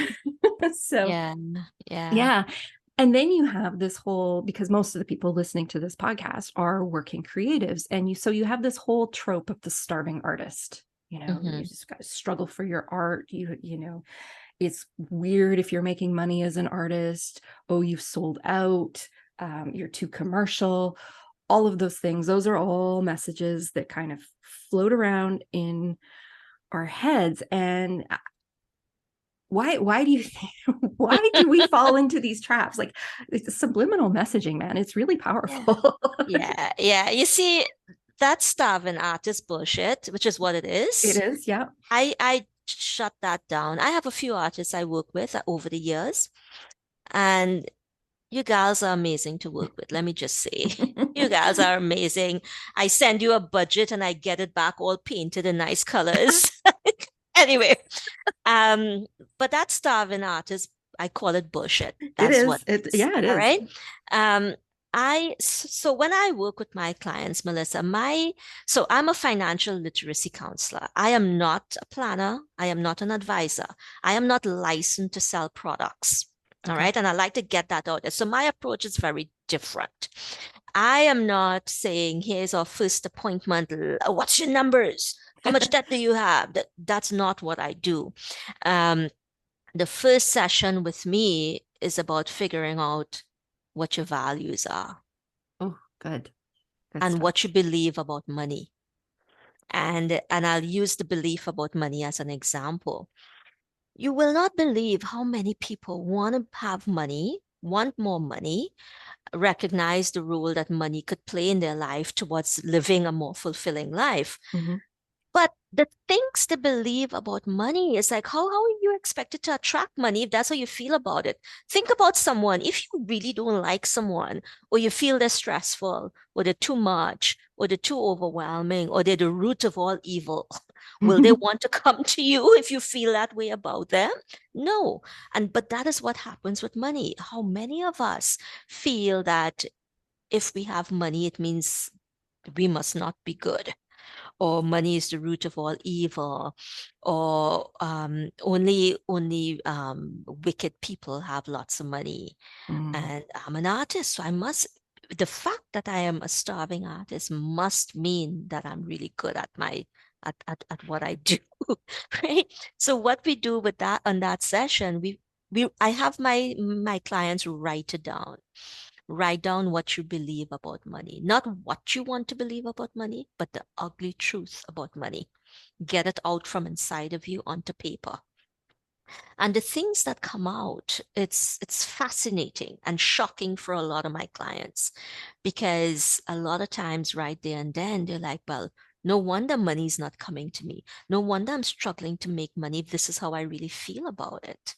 [SPEAKER 1] So yeah. And then you have this whole, because most of the people listening to this podcast are working creatives. And you have this whole trope of the starving artist, you just got to struggle for your art. You know, it's weird if you're making money as an artist. Oh, you've sold out. You're too commercial. All of those things. Those are all messages that kind of float around in our heads. And why do you think, why do we fall into these traps? Like, it's subliminal messaging, man. It's really powerful.
[SPEAKER 2] Yeah. You see, that starving artist bullshit, which is what it is.
[SPEAKER 1] It is, yeah.
[SPEAKER 2] I shut that down. I have a few artists I work with over the years, and you gals are amazing to work with. Let me just say, you gals are amazing. I send you a budget and I get it back all painted in nice colors. Anyway, but that starving artist, I call it bullshit. That's what it is.
[SPEAKER 1] Yeah, it is.
[SPEAKER 2] All right. So when I work with my clients, Melissa, so I'm a financial literacy counselor. I am not a planner. I am not an advisor. I am not licensed to sell products. All right. And I like to get that out there. So my approach is very different. I am not saying, here's our first appointment. What's your numbers? How much debt do you have? That's not what I do. The first session with me is about figuring out what your values are.
[SPEAKER 1] Oh, good.
[SPEAKER 2] And what you believe about money. And I'll use the belief about money as an example. You will not believe how many people want to have money, want more money, recognize the role that money could play in their life towards living a more fulfilling life. But the things they believe about money is like, how are you expected to attract money if that's how you feel about it? Think about someone. If you really don't like someone, or you feel they're stressful, or they're too much, or they're too overwhelming, or they're the root of all evil, will they want to come to you if you feel that way about them? No. But that is what happens with money. How many of us feel that if we have money, it means we must not be good, or money is the root of all evil, or only wicked people have lots of money. And I'm an artist, so the fact that I am a starving artist must mean that I'm really good at at what I do. Right? So what we do with that on that session, I have my clients write it down. Write down what you believe about money. Not what you want to believe about money, but the ugly truth about money. Get it out from inside of you onto paper. And the things that come out, it's fascinating and shocking for a lot of my clients because a lot of times right there and then they're like, well, no wonder money's not coming to me. No wonder I'm struggling to make money if this is how I really feel about it.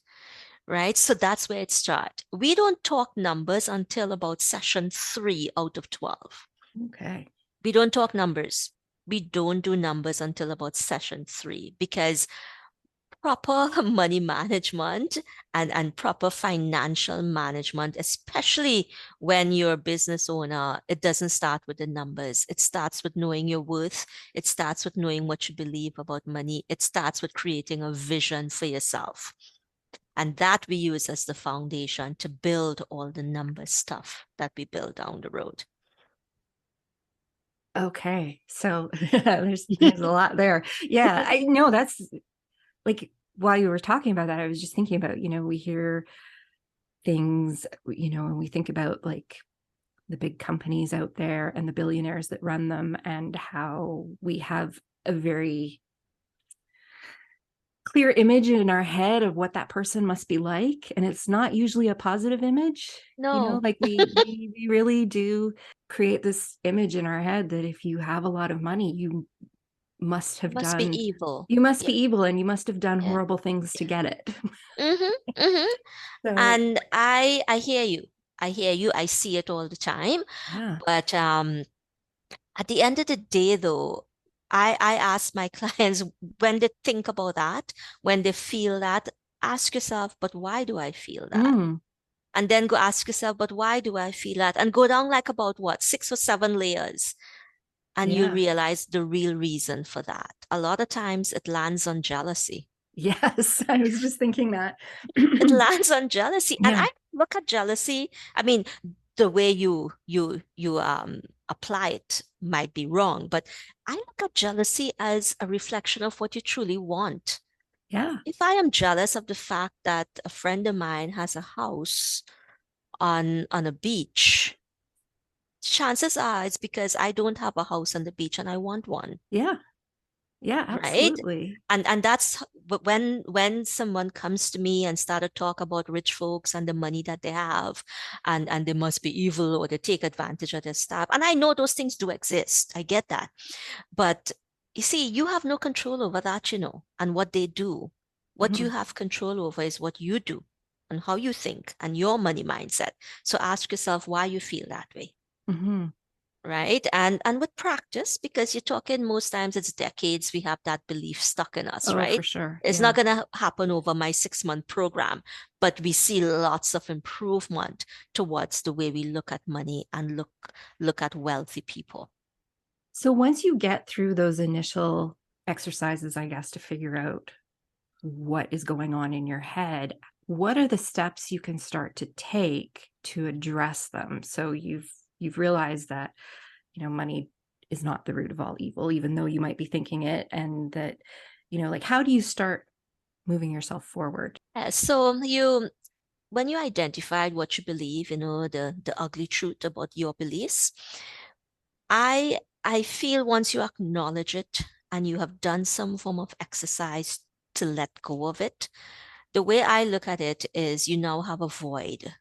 [SPEAKER 2] Right. So that's where it starts. We don't talk numbers until about session 3 out of 12.
[SPEAKER 1] Okay.
[SPEAKER 2] We don't talk numbers. We don't do numbers until about session 3 because proper money management and proper financial management, especially when you're a business owner, it doesn't start with the numbers. It starts with knowing your worth. It starts with knowing what you believe about money. It starts with creating a vision for yourself. And that we use as the foundation to build all the number stuff that we build down the road.
[SPEAKER 1] Okay. So there's a lot there. Yeah, I know that's like while you were talking about that, I was just thinking about, we hear things, and we think about like the big companies out there and the billionaires that run them and how we have a very clear image in our head of what that person must be like, and it's not usually a positive image.
[SPEAKER 2] No,
[SPEAKER 1] Like we really do create this image in our head that if you have a lot of money, must have
[SPEAKER 2] must be
[SPEAKER 1] done
[SPEAKER 2] evil.
[SPEAKER 1] you must
[SPEAKER 2] Yeah,
[SPEAKER 1] be evil and you must have done
[SPEAKER 2] yeah,
[SPEAKER 1] horrible things to
[SPEAKER 2] yeah.
[SPEAKER 1] get it.
[SPEAKER 2] Mm-hmm.
[SPEAKER 1] So
[SPEAKER 2] And I hear you. I hear you. I see it all the time.
[SPEAKER 1] yeah.
[SPEAKER 2] But at the end of the day, though, I ask my clients when they think about that, when they feel that, ask yourself, but why do I feel that?
[SPEAKER 1] Mm,
[SPEAKER 2] And then go ask yourself, but why do I feel that? And go down like about what, 6 or 7 layers. And you
[SPEAKER 1] yeah.
[SPEAKER 2] realize the real reason for that. A lot of times it lands on jealousy.
[SPEAKER 1] Yes, I was just thinking that.
[SPEAKER 2] It lands on jealousy. And
[SPEAKER 1] Yeah.
[SPEAKER 2] I look at jealousy. I mean, the way you apply it might be wrong, but I look at jealousy as a reflection of what you truly want.
[SPEAKER 1] Yeah.
[SPEAKER 2] If I am jealous of the fact that a friend of mine has a house on a beach, chances are it's because I don't have a house on the beach and I want one.
[SPEAKER 1] Yeah. Yeah,
[SPEAKER 2] Right?
[SPEAKER 1] absolutely.
[SPEAKER 2] And that's when someone comes to me and start to talk about rich folks and the money that they have, and they must be evil or they take advantage of their staff. And I know those things do exist. I get that. But you see, you have no control over that, and what they do. What you
[SPEAKER 1] Mhm.
[SPEAKER 2] have control over is what you do and how you think and your money mindset. So ask yourself why you feel that way.
[SPEAKER 1] Mhm.
[SPEAKER 2] Right. And with practice, because you're talking most times it's decades, we have that belief stuck in us,
[SPEAKER 1] Oh, for
[SPEAKER 2] right?
[SPEAKER 1] sure.
[SPEAKER 2] It's
[SPEAKER 1] Yeah.
[SPEAKER 2] not going to happen over my 6 month program, but we see lots of improvement towards the way we look at money and look at wealthy people.
[SPEAKER 1] So once you get through those initial exercises, I guess, to figure out what is going on in your head, what are the steps you can start to take to address them? So you've realized that, money is not the root of all evil, even though you might be thinking it, and that, like how do you start moving yourself forward?
[SPEAKER 2] So you when you identified what you believe, the ugly truth about your beliefs, I feel once you acknowledge it and you have done some form of exercise to let go of it, the way I look at it is you now have a void.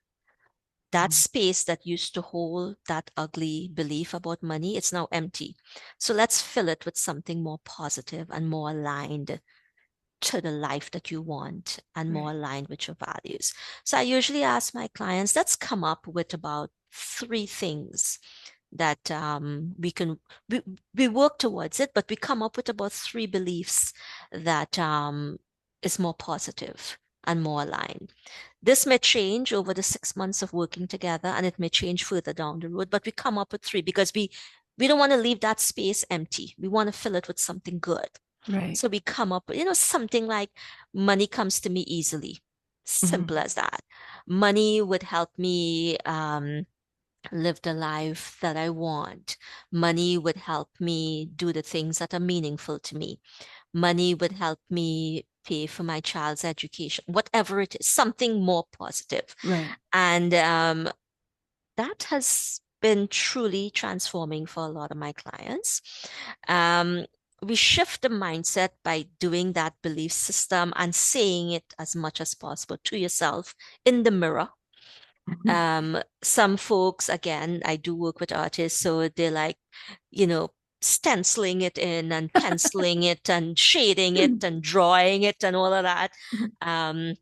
[SPEAKER 2] That
[SPEAKER 1] Mm.
[SPEAKER 2] space that used to hold that ugly belief about money, it's now empty. So let's fill it with something more positive and more aligned to the life that you want and more
[SPEAKER 1] Right.
[SPEAKER 2] aligned with your values. So I usually ask my clients, let's come up with about 3 things that we, we work towards it, but we come up with about 3 beliefs that is more positive and more aligned. This may change over the 6 months of working together, and it may change further down the road, but we come up with 3 because we don't want to leave that space empty. We want to fill it with something good.
[SPEAKER 1] Right.
[SPEAKER 2] So we come up with, something like money comes to me easily.
[SPEAKER 1] Mhm.
[SPEAKER 2] Simple as that. Money would help me live the life that I want. Money would help me do the things that are meaningful to me. Money would help me pay for my child's education, whatever it is, something more positive.
[SPEAKER 1] Right.
[SPEAKER 2] And that has been truly transforming for a lot of my clients. Um, we shift the mindset by doing that belief system and saying it as much as possible to yourself in the mirror. Some folks, again, I do work with artists, so they're like, you know, stenciling it in and penciling it and shading it and drawing it and all of that. Um,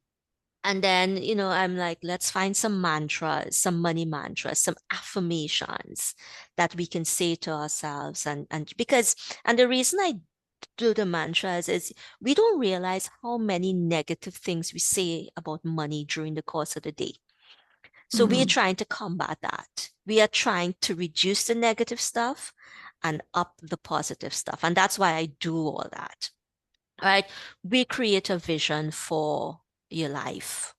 [SPEAKER 2] and then, I'm like, let's find some mantras, some money mantras, some affirmations that we can say to ourselves. And the reason I do the mantras is we don't realize how many negative things we say about money during the course of the day. So we are
[SPEAKER 1] Mhm.
[SPEAKER 2] trying to combat that. We are trying to reduce the negative stuff and up the positive stuff. And that's why I do all that. Right? We create a vision for your life.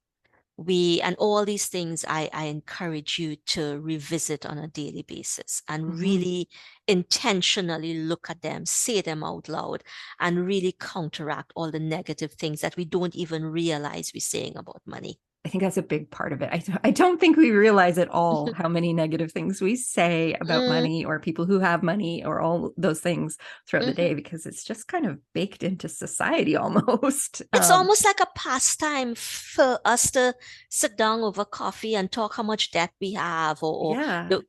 [SPEAKER 2] And all these things I encourage you to revisit on a daily basis and
[SPEAKER 1] Mhm.
[SPEAKER 2] really intentionally look at them, say them out loud, and really counteract all the negative things that we don't even realize we're saying about money.
[SPEAKER 1] I think that's a big part of it. I don't think we realize at all how many negative things we say about
[SPEAKER 2] Mm,
[SPEAKER 1] money or people who have money or all those things throughout the
[SPEAKER 2] mhm.
[SPEAKER 1] day because it's just kind of baked into society almost.
[SPEAKER 2] It's almost like a pastime for us to sit down over coffee and talk how much debt we have, or
[SPEAKER 1] Yeah.
[SPEAKER 2] the,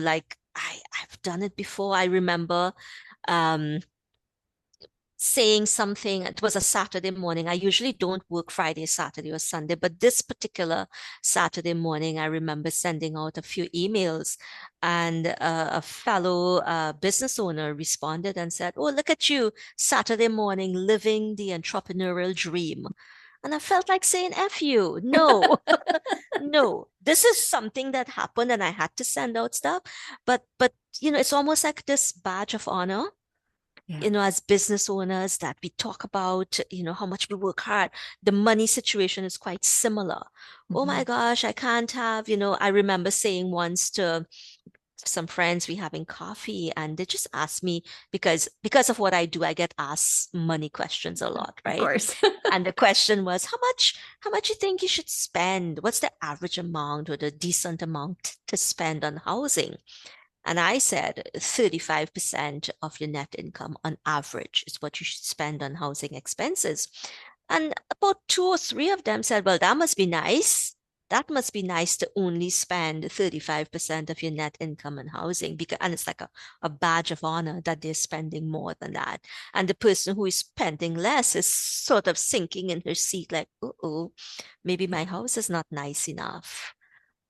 [SPEAKER 2] like I've done it before. I remember um, saying something. It was a Saturday morning. I usually don't work Friday, Saturday, or Sunday, but this particular Saturday morning, I remember sending out a few emails, and a fellow business owner responded and said, "Oh, look at you, Saturday morning, living the entrepreneurial dream." And I felt like saying, F you. No, no. This is something that happened and I had to send out stuff. But it's almost like this badge of honor,
[SPEAKER 1] Yeah.
[SPEAKER 2] as business owners, that we talk about, how much we work hard. The money situation is quite similar. Oh my
[SPEAKER 1] Mhm.
[SPEAKER 2] gosh, I can't have, I remember saying once to some friends, we having coffee, and they just asked me, because of what I do, I get asked money questions a lot,
[SPEAKER 1] Of
[SPEAKER 2] right?
[SPEAKER 1] course.
[SPEAKER 2] And the question was, how much you think you should spend? What's the average amount or the decent amount to spend on housing? And I said 35% of your net income on average is what you should spend on housing expenses. And about two or three of them said, well, that must be nice. That must be nice to only spend 35% of your net income on housing. And it's like a badge of honor that they're spending more than that. And the person who is spending less is sort of sinking in her seat, like, oh, maybe my house is not nice enough,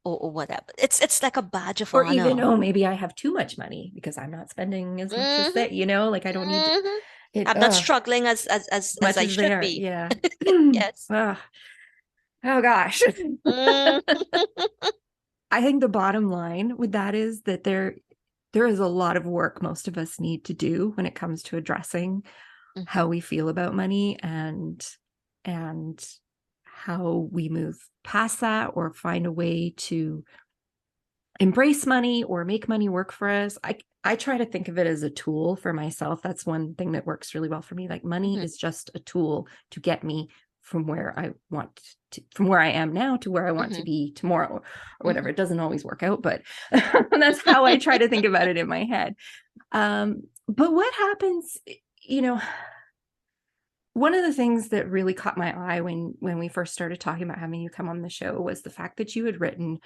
[SPEAKER 2] or whatever. It's like a badge of
[SPEAKER 1] Or even,
[SPEAKER 2] honor.
[SPEAKER 1] oh, maybe I have too much money because I'm not spending as much as
[SPEAKER 2] Hmm.
[SPEAKER 1] they, like I don't need
[SPEAKER 2] Hmm.
[SPEAKER 1] it
[SPEAKER 2] I'm not struggling as
[SPEAKER 1] much
[SPEAKER 2] I
[SPEAKER 1] as they
[SPEAKER 2] should
[SPEAKER 1] are.
[SPEAKER 2] be.
[SPEAKER 1] Yeah.
[SPEAKER 2] Yes.
[SPEAKER 1] Ah, oh gosh.
[SPEAKER 2] Mm,
[SPEAKER 1] I think the bottom line with that is that there is a lot of work most of us need to do when it comes to addressing how
[SPEAKER 2] mhm,
[SPEAKER 1] we feel about money and how we move past that or find a way to embrace money or make money work for us. I try to think of it as a tool for myself. That's one thing that works really well for me. Like money
[SPEAKER 2] mhm,
[SPEAKER 1] is just a tool to get me from where I want from where I am now to where I want to
[SPEAKER 2] mhm,
[SPEAKER 1] be tomorrow or whatever.
[SPEAKER 2] mhm.
[SPEAKER 1] It doesn't always work out, but that's how I try to think about it in my head. But what happens, you know, one of the things that really caught my eye when we first started talking about having you come on the show was the fact that you had written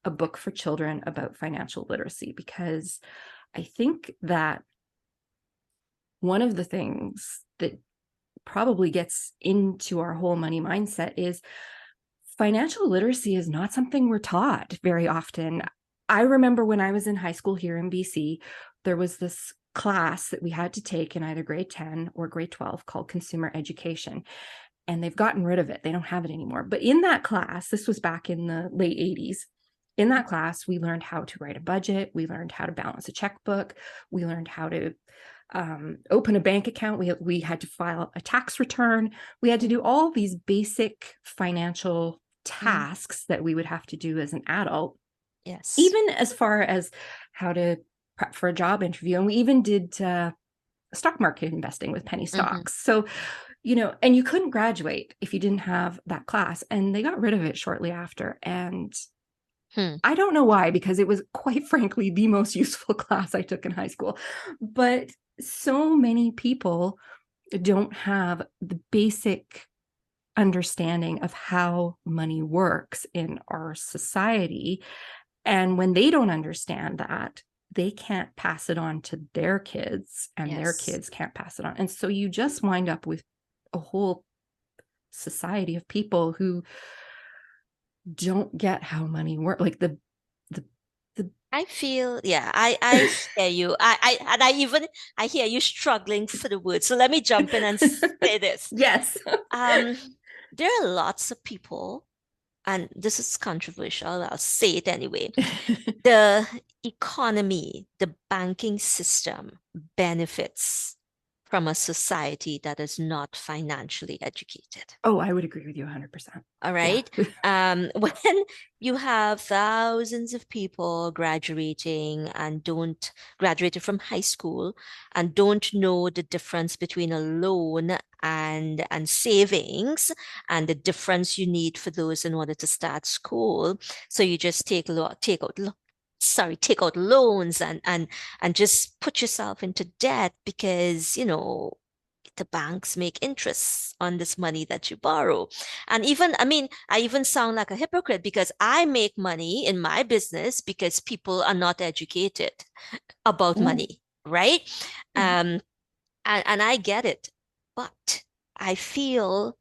[SPEAKER 1] a book for children about financial literacy, because I think that one of the things that probably gets into our whole money mindset is financial literacy is not something we're taught very often. I remember when I was in high school here in BC, there was this class that we had to take in either grade 10 or grade 12 called consumer education. And they've gotten rid of it. They don't have it anymore. But in that class, this was back in the late 80s. In that class, we learned how to write a budget. We learned how to balance a checkbook. We learned how to open a bank account. We had to file a tax return. We had to do all these basic financial
[SPEAKER 2] Mm,
[SPEAKER 1] tasks that we would have to do as an adult,
[SPEAKER 2] yes.
[SPEAKER 1] even as far as how to prep for a job interview. And we even did stock market investing with penny
[SPEAKER 2] Hmm.
[SPEAKER 1] stocks. So and you couldn't graduate if you didn't have that class. And they got rid of it shortly after. And I don't know why, because it was quite frankly the most useful class I took in high school. But so many people don't have the basic understanding of how money works in our society. And when they don't understand that, they can't pass it on to their kids, and their kids can't pass it on. And so you just wind up with a whole society of people who don't get how money works. Like the
[SPEAKER 2] I feel, yeah, I hear you. I hear you struggling for the words. So let me jump in and say this.
[SPEAKER 1] yes.
[SPEAKER 2] Um, there are lots of people, and this is controversial, I'll say it anyway. The economy, the banking system benefits from a society that is not financially educated.
[SPEAKER 1] Oh, I would agree with you 100%.
[SPEAKER 2] All right. Yeah. When you have thousands of people graduating and don't graduated from high school and don't know the difference between a loan and savings and the difference you need for those in order to start school. So you just take out loans and just put yourself into debt because the banks make interest on this money that you borrow. And I even sound like a hypocrite because I make money in my business because people are not educated about money, right? And I get it. But I feel,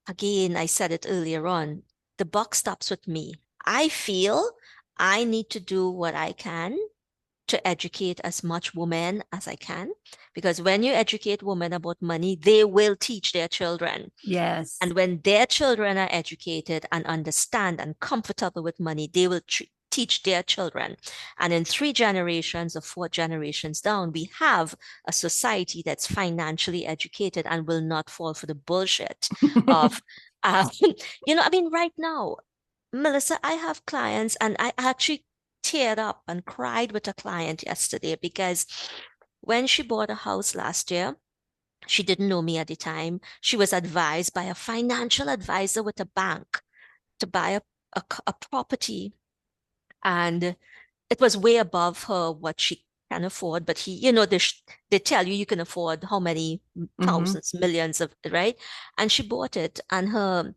[SPEAKER 2] again, I said it earlier on, the buck stops with me. I feel I need to do what I can to educate as much women as I can, because when you educate women about money, they will teach their children.
[SPEAKER 1] Yes.
[SPEAKER 2] And when their children are educated and understand and comfortable with money, they will teach their children. And in 3 generations or 4 generations down, we have a society that's financially educated and will not fall for the bullshit of, right now, Melissa, I have clients, and I actually teared up and cried with a client yesterday because when she bought a house last year, she didn't know me at the time. She was advised by a financial advisor with a bank to buy a property, and it was way above her what she can afford. But they tell you can afford how many thousands, millions of, right? And she bought it, and her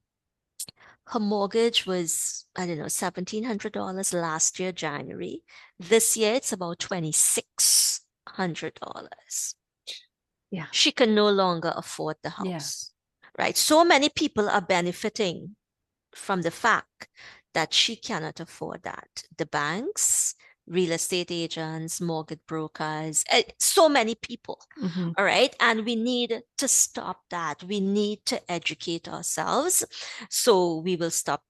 [SPEAKER 2] mortgage was, I don't know, $1,700 last year, January. This year, it's about $2,600.
[SPEAKER 1] Yeah.
[SPEAKER 2] She can no longer afford the house, right? So many people are benefiting from the fact that she cannot afford that. The banks, real estate agents, mortgage brokers, so many people. All right. And we need to stop that. We need to educate ourselves so we will stop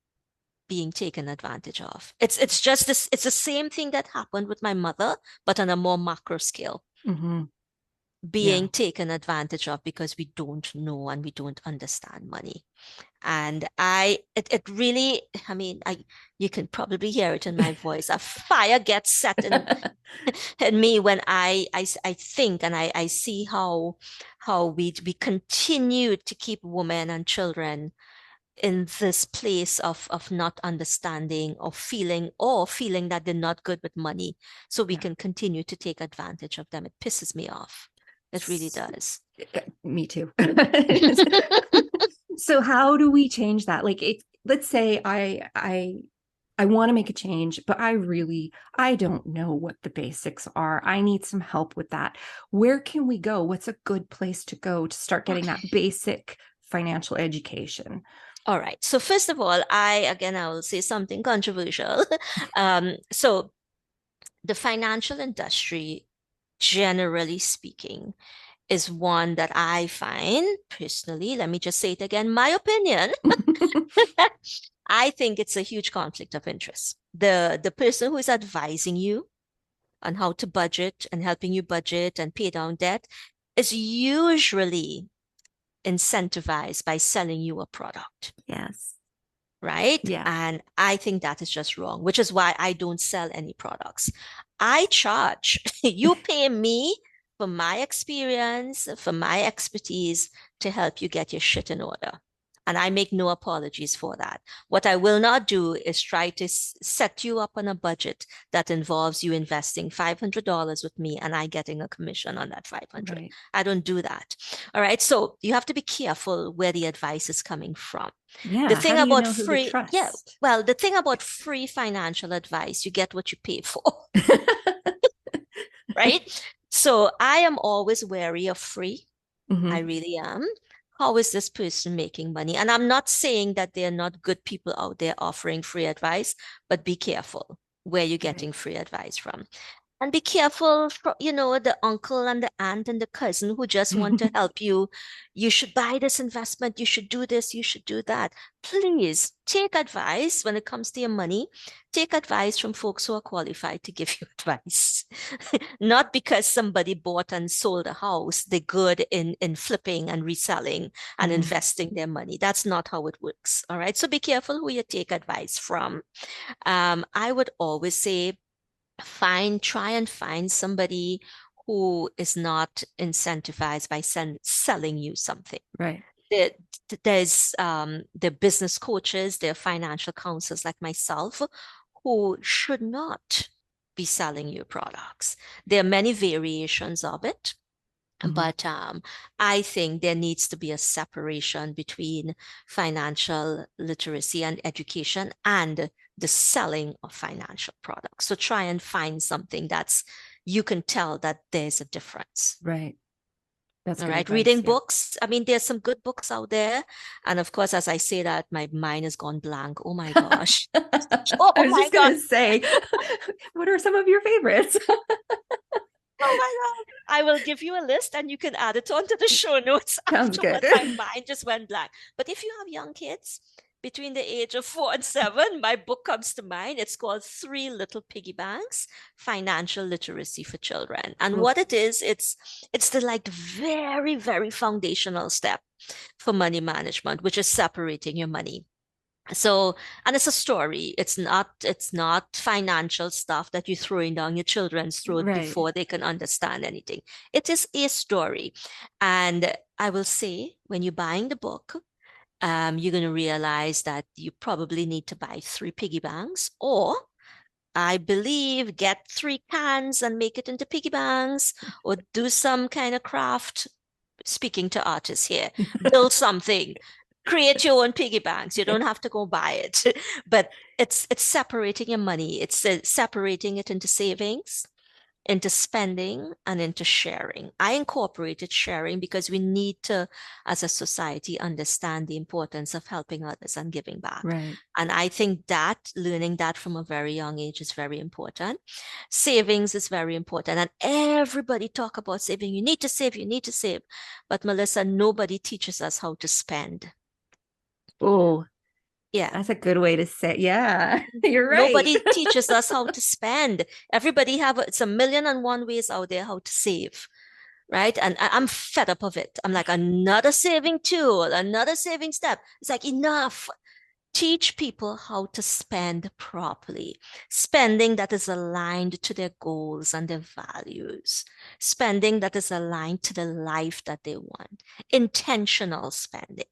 [SPEAKER 2] being taken advantage of. It's just this, it's the same thing that happened with my mother, but on a more macro scale. Being taken advantage of because we don't know and we don't understand money. And it really, you can probably hear it in my voice. A fire gets set in me when I think and I see how we continue to keep women and children in this place of not understanding or feeling that they're not good with money. So we can continue to take advantage of them. It pisses me off. It really does.
[SPEAKER 1] Me too. So how do we change that? Like, let's say I want to make a change, but I don't know what the basics are. I need some help with that. Where can we go? What's a good place to go to start getting that basic financial education?
[SPEAKER 2] All right. So first of all, I will say something controversial. So the financial industry, generally speaking, is one that I find personally, let me just say it again, my opinion, I think it's a huge conflict of interest. The person who is advising you on how to budget and helping you budget and pay down debt is usually incentivized by selling you a product.
[SPEAKER 1] Yes.
[SPEAKER 2] Right?
[SPEAKER 1] Yeah.
[SPEAKER 2] And I think that is just wrong, which is why I don't sell any products. I charge, you pay me for my experience, for my expertise to help you get your shit in order. And I make no apologies for that. What I will not do is try to set you up on a budget that involves you investing $500 with me and I getting a commission on that 500.
[SPEAKER 1] Right.
[SPEAKER 2] I don't do that. All right. So you have to be careful where the advice is coming from. The
[SPEAKER 1] Yeah. How
[SPEAKER 2] thing
[SPEAKER 1] do you
[SPEAKER 2] about
[SPEAKER 1] know who to
[SPEAKER 2] free, yeah,
[SPEAKER 1] trust?
[SPEAKER 2] well, the thing about free financial advice, you get what you pay for, right? So I am always wary of free. I
[SPEAKER 1] Hmm.
[SPEAKER 2] really am. How is this person making money? And I'm not saying that there are not good people out there offering free advice, but be careful where you're
[SPEAKER 1] Right.
[SPEAKER 2] getting free advice from. And be careful for, the uncle and the aunt and the cousin who just want to help you. You should buy this investment. You should do this. You should do that. Please take advice when it comes to your money. Take advice from folks who are qualified to give you advice. Not because somebody bought and sold a house, they're good in flipping and reselling and
[SPEAKER 1] Hmm.
[SPEAKER 2] investing their money. That's not how it works. All right. So be careful who you take advice from. I would always say, try and find somebody who is not incentivized by selling you something.
[SPEAKER 1] Right.
[SPEAKER 2] There, there's the business coaches, there are financial counselors like myself who should not be selling you products. There are many variations of it.
[SPEAKER 1] Hmm.
[SPEAKER 2] But I think there needs to be a separation between financial literacy and education and the selling of financial products. So try and find something that's you can tell that there's a difference.
[SPEAKER 1] Right. That's
[SPEAKER 2] All
[SPEAKER 1] good
[SPEAKER 2] right.
[SPEAKER 1] advice.
[SPEAKER 2] Reading
[SPEAKER 1] Yeah.
[SPEAKER 2] books. I mean, there's some good books out there. And of course, as I say that, my mind has gone blank. Oh my gosh.
[SPEAKER 1] I
[SPEAKER 2] Oh
[SPEAKER 1] was
[SPEAKER 2] my
[SPEAKER 1] just
[SPEAKER 2] God.
[SPEAKER 1] gonna say, what are some of your favorites?
[SPEAKER 2] Oh my God. I will give you a list and you can add it onto the show notes
[SPEAKER 1] Sounds good.
[SPEAKER 2] afterwards. My mind just went blank. But if you have young kids between the age of 4 and 7, my book comes to mind. It's called Three Little Piggy Banks: Financial Literacy for Children. And
[SPEAKER 1] Cool.
[SPEAKER 2] what it is, it's the like very, very foundational step for money management, which is separating your money. So, and it's a story. It's not financial stuff that you're throwing down your children's throat
[SPEAKER 1] Right.
[SPEAKER 2] before they can understand anything. It is a story. And I will say, when you're buying the book, you're going to realize that you probably need to buy 3 piggy banks, or I believe get 3 cans and make it into piggy banks, or do some kind of craft. Speaking to artists here, build something, create your own piggy banks. You don't have to go buy it, but it's separating your money. It's separating it into savings, into spending, and into sharing. I incorporated sharing because we need to, as a society, understand the importance of helping others and giving back.
[SPEAKER 1] Right.
[SPEAKER 2] And I think that learning that from a very young age is very important. Savings is very important. And everybody talk about saving. You need to save, you need to save. But Melissa, nobody teaches us how to spend.
[SPEAKER 1] Oh,
[SPEAKER 2] Yeah.
[SPEAKER 1] that's a good way to say. Yeah, you're right.
[SPEAKER 2] Nobody teaches us how to spend. Everybody it's a million and one ways out there how to save, right? And I'm fed up of it. I'm like, another saving tool, another saving step. It's like, enough. Teach people how to spend properly, spending that is aligned to their goals and their values, spending that is aligned to the life that they want, intentional spending.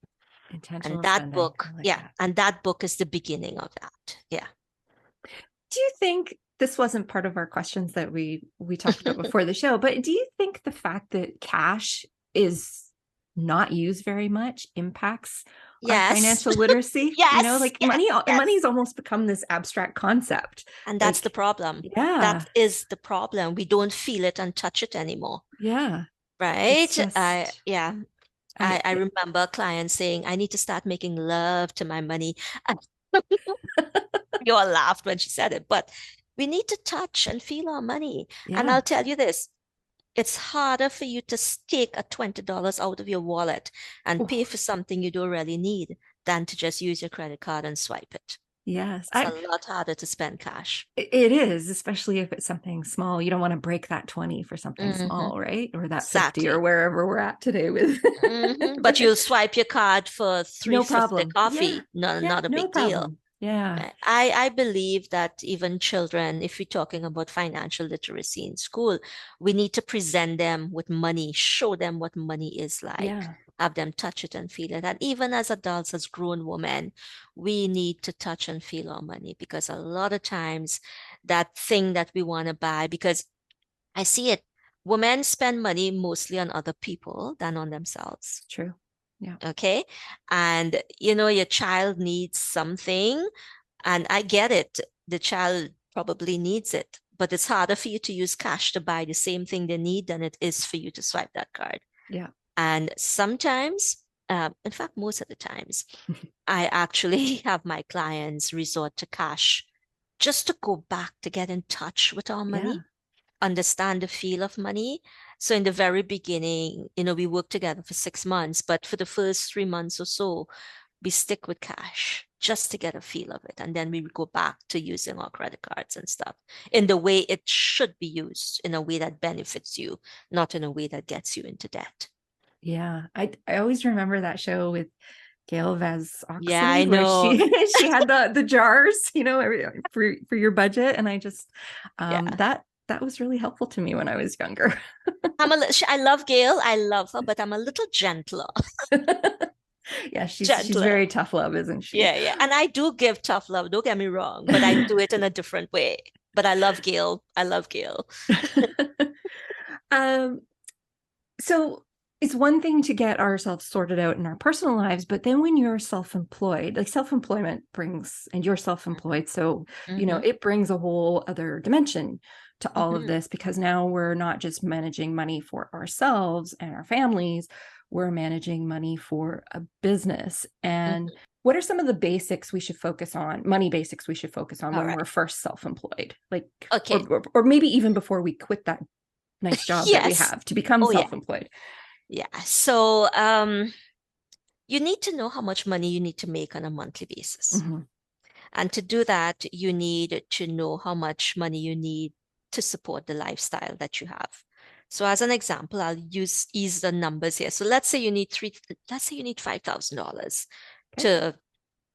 [SPEAKER 2] And
[SPEAKER 1] Intentional
[SPEAKER 2] that
[SPEAKER 1] spending.
[SPEAKER 2] book,
[SPEAKER 1] I like
[SPEAKER 2] yeah,
[SPEAKER 1] that.
[SPEAKER 2] and that book is the beginning of that. Yeah.
[SPEAKER 1] Do you think this wasn't part of our questions that we talked about before the show, but do you think the fact that cash is not used very much impacts our
[SPEAKER 2] Yes.
[SPEAKER 1] financial literacy?
[SPEAKER 2] Yes.
[SPEAKER 1] Like
[SPEAKER 2] Yes.
[SPEAKER 1] money's
[SPEAKER 2] Yes.
[SPEAKER 1] almost become this abstract concept.
[SPEAKER 2] And that's the
[SPEAKER 1] Like,
[SPEAKER 2] problem.
[SPEAKER 1] yeah,
[SPEAKER 2] That is the problem. We don't feel it and touch it anymore.
[SPEAKER 1] yeah. It's
[SPEAKER 2] Right?
[SPEAKER 1] just
[SPEAKER 2] Yeah. I
[SPEAKER 1] yeah.
[SPEAKER 2] remember a client saying, I need to start making love to my money. And you all laughed when she said it, but we need to touch and feel our money. And
[SPEAKER 1] Yeah.
[SPEAKER 2] I'll tell you this, it's harder for you to take a $20 out of your wallet and pay
[SPEAKER 1] Oh,
[SPEAKER 2] for something you don't really need than to just use your credit card and swipe it.
[SPEAKER 1] yes.
[SPEAKER 2] It's a lot harder to spend cash.
[SPEAKER 1] It is, especially if it's something small. You don't want to break that 20 for something
[SPEAKER 2] Hmm.
[SPEAKER 1] small, right? Or that 50 or
[SPEAKER 2] Exactly.
[SPEAKER 1] wherever we're at today with
[SPEAKER 2] But you'll swipe your card for
[SPEAKER 1] no
[SPEAKER 2] 350
[SPEAKER 1] problem. Yeah.
[SPEAKER 2] coffee. No,
[SPEAKER 1] Yeah,
[SPEAKER 2] not a
[SPEAKER 1] no
[SPEAKER 2] big deal.
[SPEAKER 1] problem. Yeah.
[SPEAKER 2] I believe that even children, if we're talking about financial literacy in school, we need to present them with money, show them what money is like,
[SPEAKER 1] Yeah.
[SPEAKER 2] have them touch it and feel it. And even as adults, as grown women, we need to touch and feel our money, because a lot of times that thing that we want to buy, because I see it, women spend money mostly on other people than on themselves.
[SPEAKER 1] It's true. Yeah.
[SPEAKER 2] Okay. And your child needs something, and I get it. The child probably needs it, but it's harder for you to use cash to buy the same thing they need than it is for you to swipe that card.
[SPEAKER 1] Yeah.
[SPEAKER 2] And sometimes, in fact, most of the times, I actually have my clients resort to cash just to go back to get in touch with our
[SPEAKER 1] Yeah.
[SPEAKER 2] money, understand the feel of money. So in the very beginning, we worked together for 6 months, but for the first 3 months or so, we stick with cash just to get a feel of it. And then we go back to using our credit cards and stuff in the way it should be used, in a way that benefits you, not in a way that gets you into debt.
[SPEAKER 1] Yeah. I always remember that show with Gail Vaz
[SPEAKER 2] Yeah,
[SPEAKER 1] Oxley
[SPEAKER 2] I
[SPEAKER 1] where
[SPEAKER 2] know.
[SPEAKER 1] she had the jars, for your budget. And I just
[SPEAKER 2] Yeah.
[SPEAKER 1] that was really helpful to me when I was younger.
[SPEAKER 2] I love Gail. I love her, but I'm a little gentler.
[SPEAKER 1] Yeah, she's
[SPEAKER 2] Gentler.
[SPEAKER 1] very tough love, isn't she?
[SPEAKER 2] Yeah, yeah. And I do give tough love, don't get me wrong, but I do it in a different way. But I love Gail. I love Gail.
[SPEAKER 1] um, so it's one thing to get ourselves sorted out in our personal lives, but then when you're self-employed, like self-employment brings, and you're self-employed, so
[SPEAKER 2] Mm-hmm.
[SPEAKER 1] it brings a whole other dimension to all of
[SPEAKER 2] Mm-hmm.
[SPEAKER 1] this, because now we're not just managing money for ourselves and our families, we're managing money for a business. And
[SPEAKER 2] Mm-hmm.
[SPEAKER 1] what are some of the basics we should focus on, money basics we should focus on
[SPEAKER 2] All
[SPEAKER 1] when
[SPEAKER 2] right.
[SPEAKER 1] we're first self-employed, like,
[SPEAKER 2] Okay.
[SPEAKER 1] or maybe even before we quit that nice job that we
[SPEAKER 2] Yes.
[SPEAKER 1] have to become
[SPEAKER 2] Oh, yeah.
[SPEAKER 1] self-employed?
[SPEAKER 2] Yeah. So, you need to know how much money you need to make on a monthly basis.
[SPEAKER 1] Mm-hmm.
[SPEAKER 2] And to do that, you need to know how much money you need to support the lifestyle that you have. So as an example, I'll ease the numbers here. So let's say you need $5,000
[SPEAKER 1] Okay.
[SPEAKER 2] to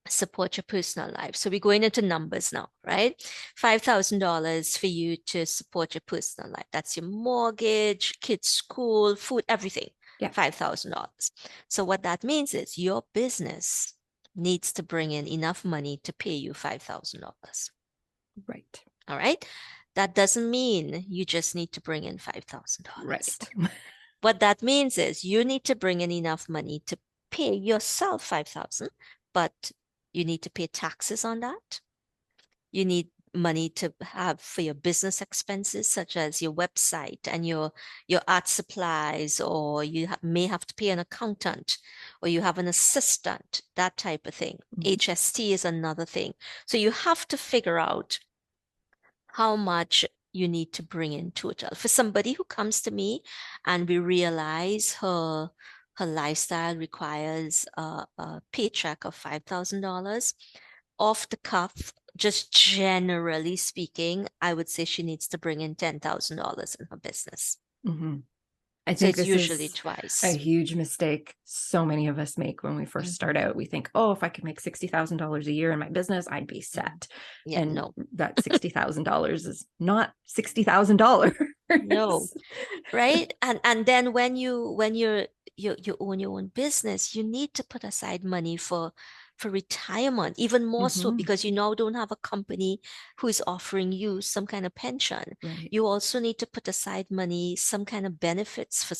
[SPEAKER 2] support your personal life. So we're going into numbers now, right? $5,000 for you to support your personal life. That's your mortgage, kids' school, food, everything.
[SPEAKER 1] Yeah.
[SPEAKER 2] $5,000. So what that means is your business needs to bring in enough money to pay you $5,000.
[SPEAKER 1] Right.
[SPEAKER 2] All right. That doesn't mean you just need to bring in $5,000.
[SPEAKER 1] Right.
[SPEAKER 2] What that means is you need to bring in enough money to pay yourself 5,000, but you need to pay taxes on that. You need money to have for your business expenses, such as your website and your art supplies, or you may have to pay an accountant, or you have an assistant, that type of thing.
[SPEAKER 1] Mhm.
[SPEAKER 2] HST is another thing. So you have to figure out how much you need to bring in total. For somebody who comes to me and we realize her lifestyle requires a paycheck of $5,000, off the cuff, just generally speaking, I would say she needs to bring in $10,000 in her business.
[SPEAKER 1] Mhm. I
[SPEAKER 2] So
[SPEAKER 1] think
[SPEAKER 2] it's
[SPEAKER 1] this
[SPEAKER 2] usually
[SPEAKER 1] is a
[SPEAKER 2] twice.
[SPEAKER 1] huge mistake so many of us make when we first start
[SPEAKER 2] Mhm,
[SPEAKER 1] out. We think, oh, if I could make $60,000 a year in my business, I'd be
[SPEAKER 2] mhm.
[SPEAKER 1] set.
[SPEAKER 2] Yeah,
[SPEAKER 1] And
[SPEAKER 2] no,
[SPEAKER 1] that $60,000 is not $60,000.
[SPEAKER 2] no. Right? And then when you own your own business, you need to put aside money for retirement, even more so
[SPEAKER 1] Hmm.
[SPEAKER 2] because you now don't have a company who is offering you some kind of pension.
[SPEAKER 1] Right.
[SPEAKER 2] You also need to put aside money, some kind of benefits for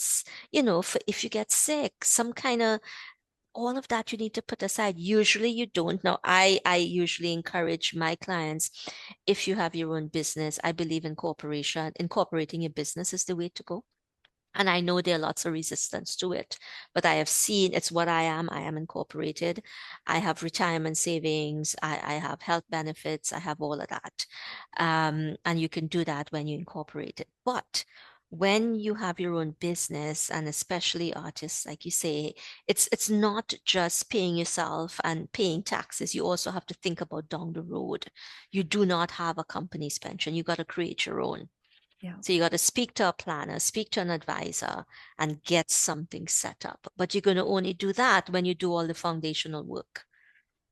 [SPEAKER 2] if you get sick, some kind of all of that you need to put aside. Usually you don't. Now, I usually encourage my clients, if you have your own business, I believe incorporating your business is the way to go. And I know there are lots of resistance to it, but I have seen it's what I am. I am incorporated. I have retirement savings. I have health benefits. I have all of that. And you can do that when you incorporate it. But when you have your own business, and especially artists, like you say, it's not just paying yourself and paying taxes. You also have to think about down the road. You do not have a company's pension. You got to create your own.
[SPEAKER 1] Yeah.
[SPEAKER 2] So you got to speak to a planner, speak to an advisor, and get something set up. But you're going to only do that when you do all the foundational work.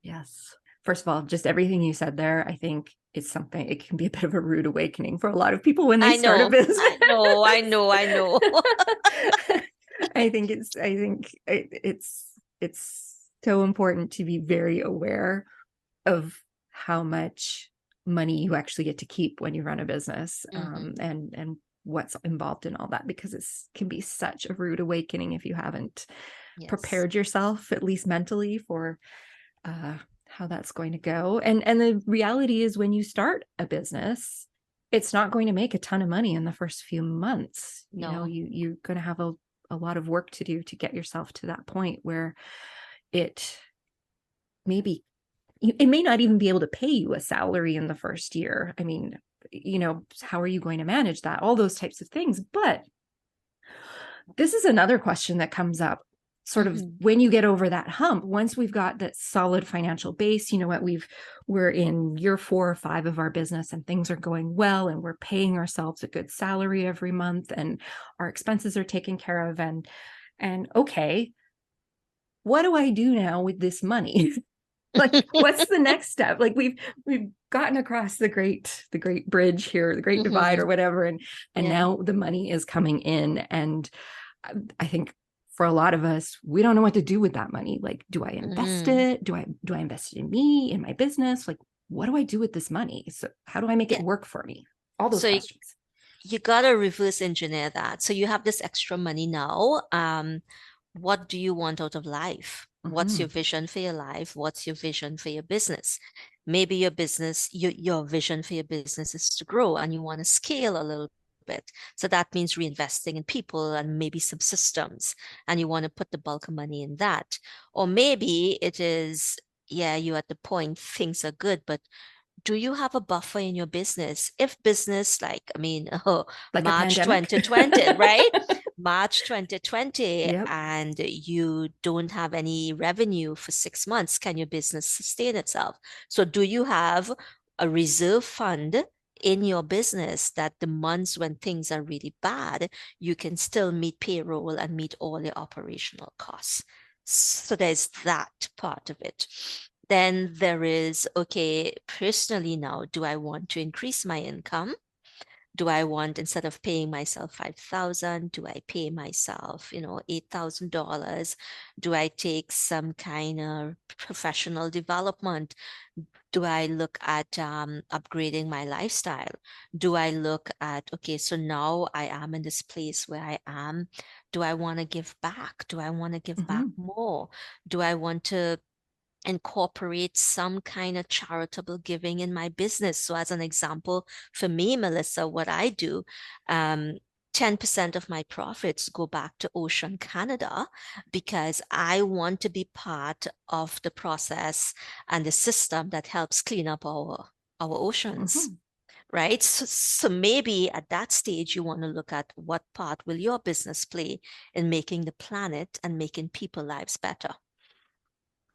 [SPEAKER 1] Yes. First of all, just everything you said there, I think it's something, it can be a bit of a rude awakening for a lot of people when they start a business.
[SPEAKER 2] I know.
[SPEAKER 1] It's so important to be very aware of how much money you actually get to keep when you run a business, and what's involved in all that, because it can be such a rude awakening if you haven't prepared yourself, at least mentally, for how that's going to go. And the reality is, when you start a business, it's not going to make a ton of money in the first few months. You know, you're going to have a lot of work to do to get yourself to that point where it may not even be able to pay you a salary in the first year. I mean, you know, how are you going to manage that? All those types of things. But this is another question that comes up sort of when you get over that hump. Once we've got that solid financial base, you know what, we're in year 4 or 5 of our business, and things are going well, and we're paying ourselves a good salary every month, and our expenses are taken care of, and okay, what do I do now with this money? Like, what's the next step? Like, we've gotten across the great bridge here, the great divide or whatever, and now the money is coming in, and I think for a lot of us, we don't know what to do with that money. Like, do I invest it? Do I invest it in me, in my business? Like, what do I do with this money? So how do I make it work for me? All those questions.
[SPEAKER 2] You got to reverse engineer that. So you have this extra money now. What do you want out of life? What's your vision for your life? What's your vision for your business? Maybe your business, your vision for your business is to grow, and you want to scale a little bit. So that means reinvesting in people and maybe some systems, and you want to put the bulk of money in that. Or maybe it is, you're at the point things are good, but do you have a buffer in your business? If business, like March 2020, right? March 2020, and you don't have any revenue for 6 months, can your business sustain itself? So do you have a reserve fund in your business that the months when things are really bad, you can still meet payroll and meet all your operational costs? So there's that part of it. Then there is, okay, personally now, do I want to increase my income? Do I want, instead of paying myself $5,000, do I pay myself, $8,000? Do I take some kind of professional development? Do I look at upgrading my lifestyle? Do I look at, okay, so now I am in this place where I am. Do I want to give back? Do I want to give back more? Do I want to incorporate some kind of charitable giving in my business? So as an example, for me, Melissa, what I do, 10% of my profits go back to Ocean Canada, because I want to be part of the process and the system that helps clean up our oceans. Right? So maybe at that stage, you want to look at what part will your business play in making the planet and making people's lives better.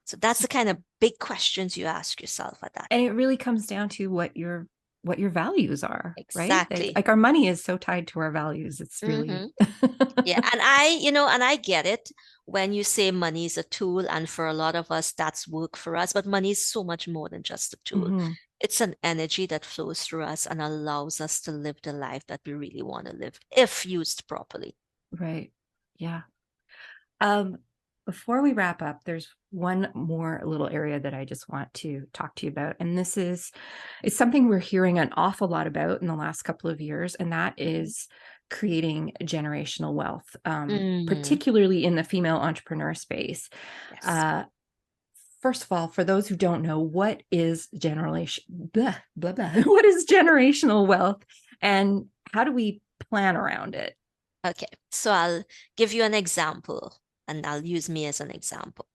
[SPEAKER 2] So that's the kind of big questions you ask yourself at that.
[SPEAKER 1] And it really comes down to what your values are,
[SPEAKER 2] exactly.
[SPEAKER 1] Right? Like our money is so tied to our values. It's really
[SPEAKER 2] yeah. And I get it when you say money is a tool, and for a lot of us that's work for us, but money is so much more than just a tool. It's an energy that flows through us and allows us to live the life that we really want to live if used properly.
[SPEAKER 1] Right. Yeah. Before we wrap up, there's one more little area that I just want to talk to you about. And it's something we're hearing an awful lot about in the last couple of years, and that is creating generational wealth, particularly in the female entrepreneur space. Yes. First of all, for those who don't know, what is what is generational wealth, and how do we plan around it?
[SPEAKER 2] Okay, so I'll give you an example, and I'll use me as an example.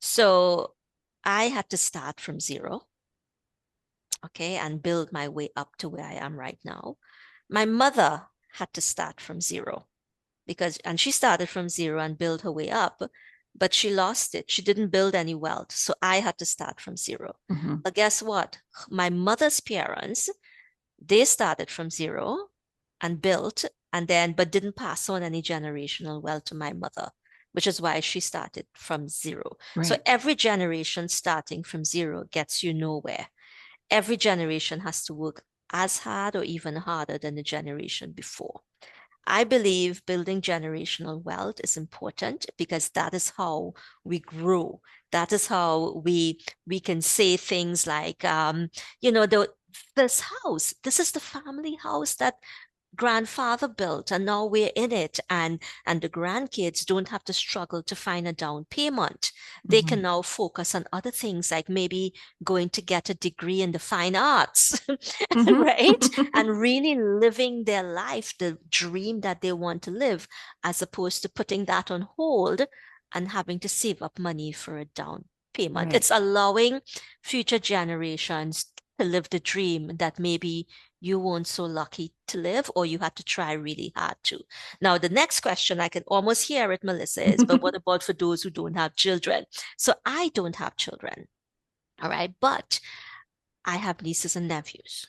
[SPEAKER 2] So I had to start from zero, okay, and build my way up to where I am right now. My mother had to start from zero and she started from zero and built her way up, but she lost it. She didn't build any wealth. So I had to start from zero. But guess what? My mother's parents, they started from zero and built, but didn't pass on any generational wealth to my mother. which is why she started from zero. So
[SPEAKER 1] Right.
[SPEAKER 2] every generation starting from zero gets you nowhere. Every generation has to work as hard or even harder than the generation before. I believe building generational wealth is important because that is how we grow. That is how we can say things like, this house, this is the family house that grandfather built and now we're in it, and the grandkids don't have to struggle to find a down payment. They can
[SPEAKER 1] Mhm.
[SPEAKER 2] now focus on other things like maybe going to get a degree in the fine arts,
[SPEAKER 1] Mhm.
[SPEAKER 2] right, and really living their life, the dream that they want to live, as opposed to putting that on hold and having to save up money for a down payment.
[SPEAKER 1] Right.
[SPEAKER 2] It's allowing future generations to live the dream that maybe you weren't so lucky to live, or you had to try really hard to. Now, the next question, I can almost hear it, Melissa, is, but what about for those who don't have children? So I don't have children, all right, but I have nieces and nephews,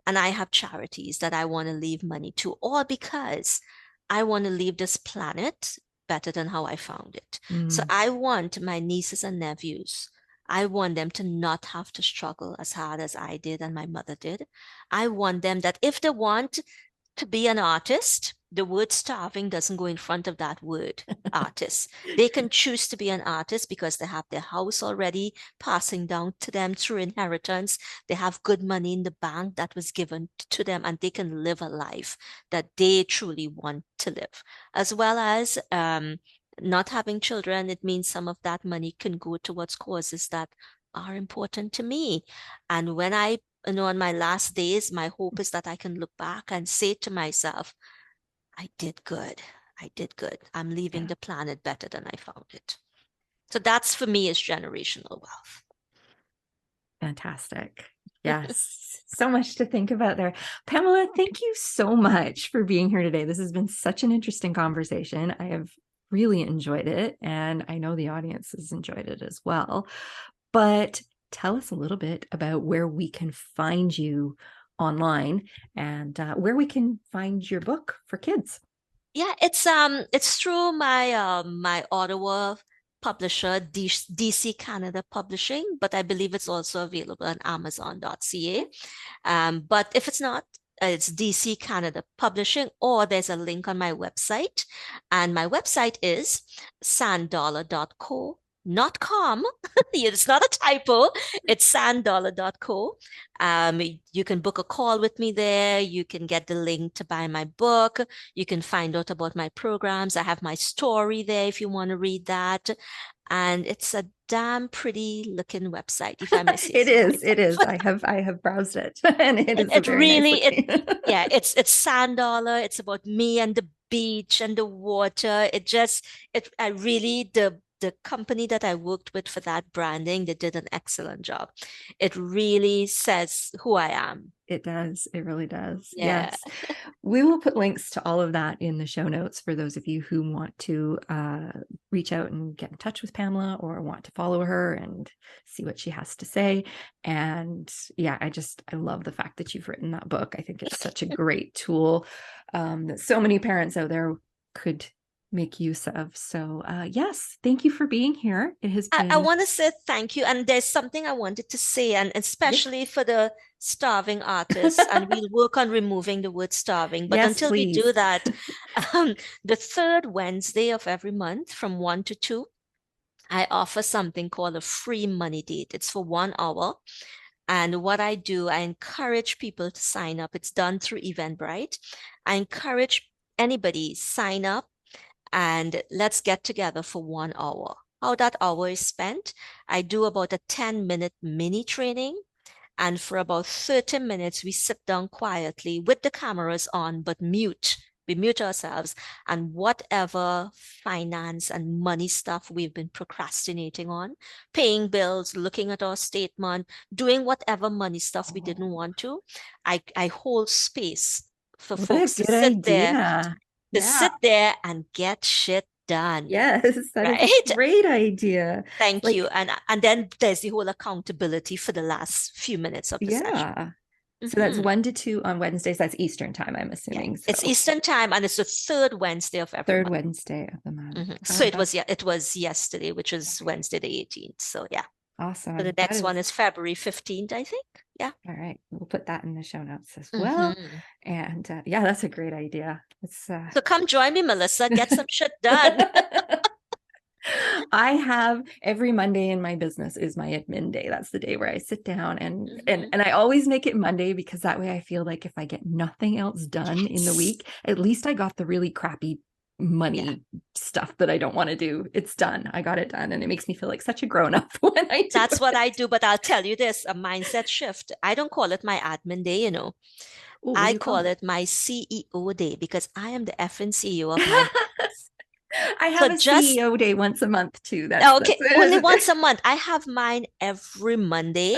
[SPEAKER 2] and I have charities that I want to leave money to, all because I want to leave this planet better than how I found it. So
[SPEAKER 1] Mm.
[SPEAKER 2] I want my nieces and nephews, I want them to not have to struggle as hard as I did and my mother did. I want them that if they want to be an artist, the word starving doesn't go in front of that word artist. They can choose to be an artist because they have their house already passing down to them through inheritance. They have good money in the bank that was given to them, and they can live a life that they truly want to live. As well as not having children, it means some of that money can go towards causes that are important to me. And when I on my last days, my hope is that I can look back and say to myself, I did good. I did good. I'm leaving
[SPEAKER 1] Yeah.
[SPEAKER 2] the planet better than I found it. So that's for me is generational wealth.
[SPEAKER 1] Fantastic. Yes. So much to think about there. Pamela, thank you so much for being here today. This has been such an interesting conversation. I have really enjoyed it, and I know the audience has enjoyed it as well. But tell us a little bit about where we can find you online, and where we can find your book for kids.
[SPEAKER 2] Yeah, it's through my Ottawa publisher, DC Canada Publishing, but I believe it's also available on Amazon.ca. But if it's not, it's DC Canada Publishing, or there's a link on my website. And my website is sanddollar.co, not com. It's not a typo. It's sanddollar.co. You can book a call with me there. You can get the link to buy my book. You can find out about my programs. I have my story there if you want to read that. And it's a damn pretty looking website, if I may say
[SPEAKER 1] It
[SPEAKER 2] so
[SPEAKER 1] is. It
[SPEAKER 2] myself.
[SPEAKER 1] is. I have browsed it, and it is
[SPEAKER 2] It
[SPEAKER 1] very nice
[SPEAKER 2] really
[SPEAKER 1] looking.
[SPEAKER 2] yeah, it's sand dollar. It's about me and the beach and the water. It I really the company that I worked with for that branding, they did an excellent job. It really says who I am.
[SPEAKER 1] It does. It really does.
[SPEAKER 2] Yeah.
[SPEAKER 1] Yes. We will put links to all of that in the show notes for those of you who want to reach out and get in touch with Pamela, or want to follow her and see what she has to say. And yeah, I love the fact that you've written that book. I think it's such a great tool that so many parents out there could make use of. So yes, thank you for being here. It has
[SPEAKER 2] I
[SPEAKER 1] been,
[SPEAKER 2] want to say thank you. And there's something I wanted to say, and
[SPEAKER 1] yeah.
[SPEAKER 2] especially for the starving artists, and we'll work on removing the word starving. But
[SPEAKER 1] Yes,
[SPEAKER 2] until we do
[SPEAKER 1] please.
[SPEAKER 2] that, um, the third Wednesday of every month from 1 to 2, I offer something called a free money date. It's for 1 hour. And what I do, I encourage people to sign up. It's done through Eventbrite. I encourage anybody sign up and let's get together for 1 hour. How that hour is spent, I do about a 10-minute mini training. And for about 30 minutes, we sit down quietly with the cameras on, but mute. We mute ourselves, and whatever finance and money stuff we've been procrastinating on, paying bills, looking at our statement, doing whatever money stuff we didn't want to, I hold space for
[SPEAKER 1] What a
[SPEAKER 2] folks
[SPEAKER 1] good idea.
[SPEAKER 2] to
[SPEAKER 1] Yeah.
[SPEAKER 2] sit there and get shit done.
[SPEAKER 1] Yes, that is a
[SPEAKER 2] Right?
[SPEAKER 1] great idea.
[SPEAKER 2] Thank you.
[SPEAKER 1] Like,
[SPEAKER 2] And then there's the whole accountability for the last few minutes of the session.
[SPEAKER 1] yeah. So that's 1 to 2 on Wednesdays. That's Eastern time, I'm assuming.
[SPEAKER 2] Yeah. It's Eastern time, and it's the third Wednesday of every
[SPEAKER 1] third
[SPEAKER 2] month.
[SPEAKER 1] Wednesday of the month.
[SPEAKER 2] So it was yesterday, which was Wednesday the 18th. So yeah.
[SPEAKER 1] Awesome.
[SPEAKER 2] So the next one is February 15th, I think. Yeah.
[SPEAKER 1] All right. We'll put that in the show notes as well. And yeah, that's a great idea.
[SPEAKER 2] So come join me, Melissa. Get some shit done.
[SPEAKER 1] I have every Monday in my business is my admin day. That's the day where I sit down and I always make it Monday, because that way I feel like if I get nothing else done in the week, at least I got the really crappy money stuff that I don't want to do. It's done. I got it done. And it makes me feel like such a grown-up when I do
[SPEAKER 2] That's what I do. But I'll tell you this, a mindset shift. I don't call it my admin day, you know.
[SPEAKER 1] Ooh,
[SPEAKER 2] I call it my CEO day, because I am the effing CEO of my business.
[SPEAKER 1] I have a CEO day once a month too.
[SPEAKER 2] Okay, only once a month. I have mine every Monday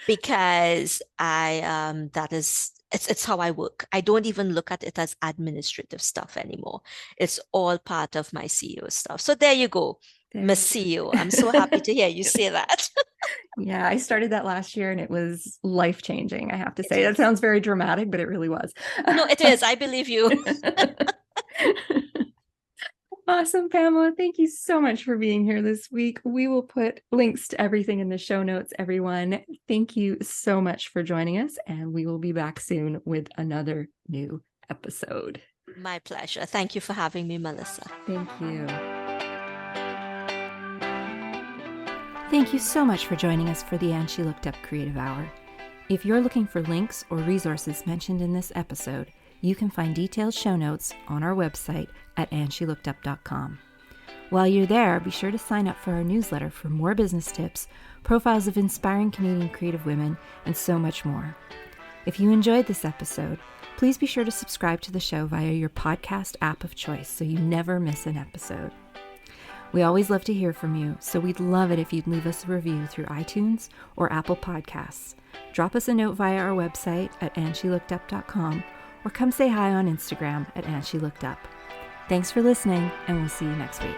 [SPEAKER 2] because it's how I work. I don't even look at it as administrative stuff anymore. It's all part of my CEO stuff. So there you go, Miss CEO. I'm so happy to hear you say that.
[SPEAKER 1] Yeah, I started that last year and it was life-changing, I have to say. That sounds very dramatic, but it really was.
[SPEAKER 2] No, it is. I believe you.
[SPEAKER 1] Awesome, Pamela. Thank you so much for being here this week. We will put links to everything in the show notes, everyone. Thank you so much for joining us, and we will be back soon with another new episode.
[SPEAKER 2] My pleasure. Thank you for having me, Melissa.
[SPEAKER 1] Thank you. Thank you so much for joining us for the And She Looked Up Creative Hour. If you're looking for links or resources mentioned in this episode, you can find detailed show notes on our website at andshелookedup.com. While you're there, be sure to sign up for our newsletter for more business tips, profiles of inspiring Canadian creative women, and so much more. If you enjoyed this episode, please be sure to subscribe to the show via your podcast app of choice so you never miss an episode. We always love to hear from you, so we'd love it if you'd leave us a review through iTunes or Apple Podcasts. Drop us a note via our website at andshелookedup.com, or come say hi on Instagram at andshелookedup. Thanks for listening, and we'll see you next week.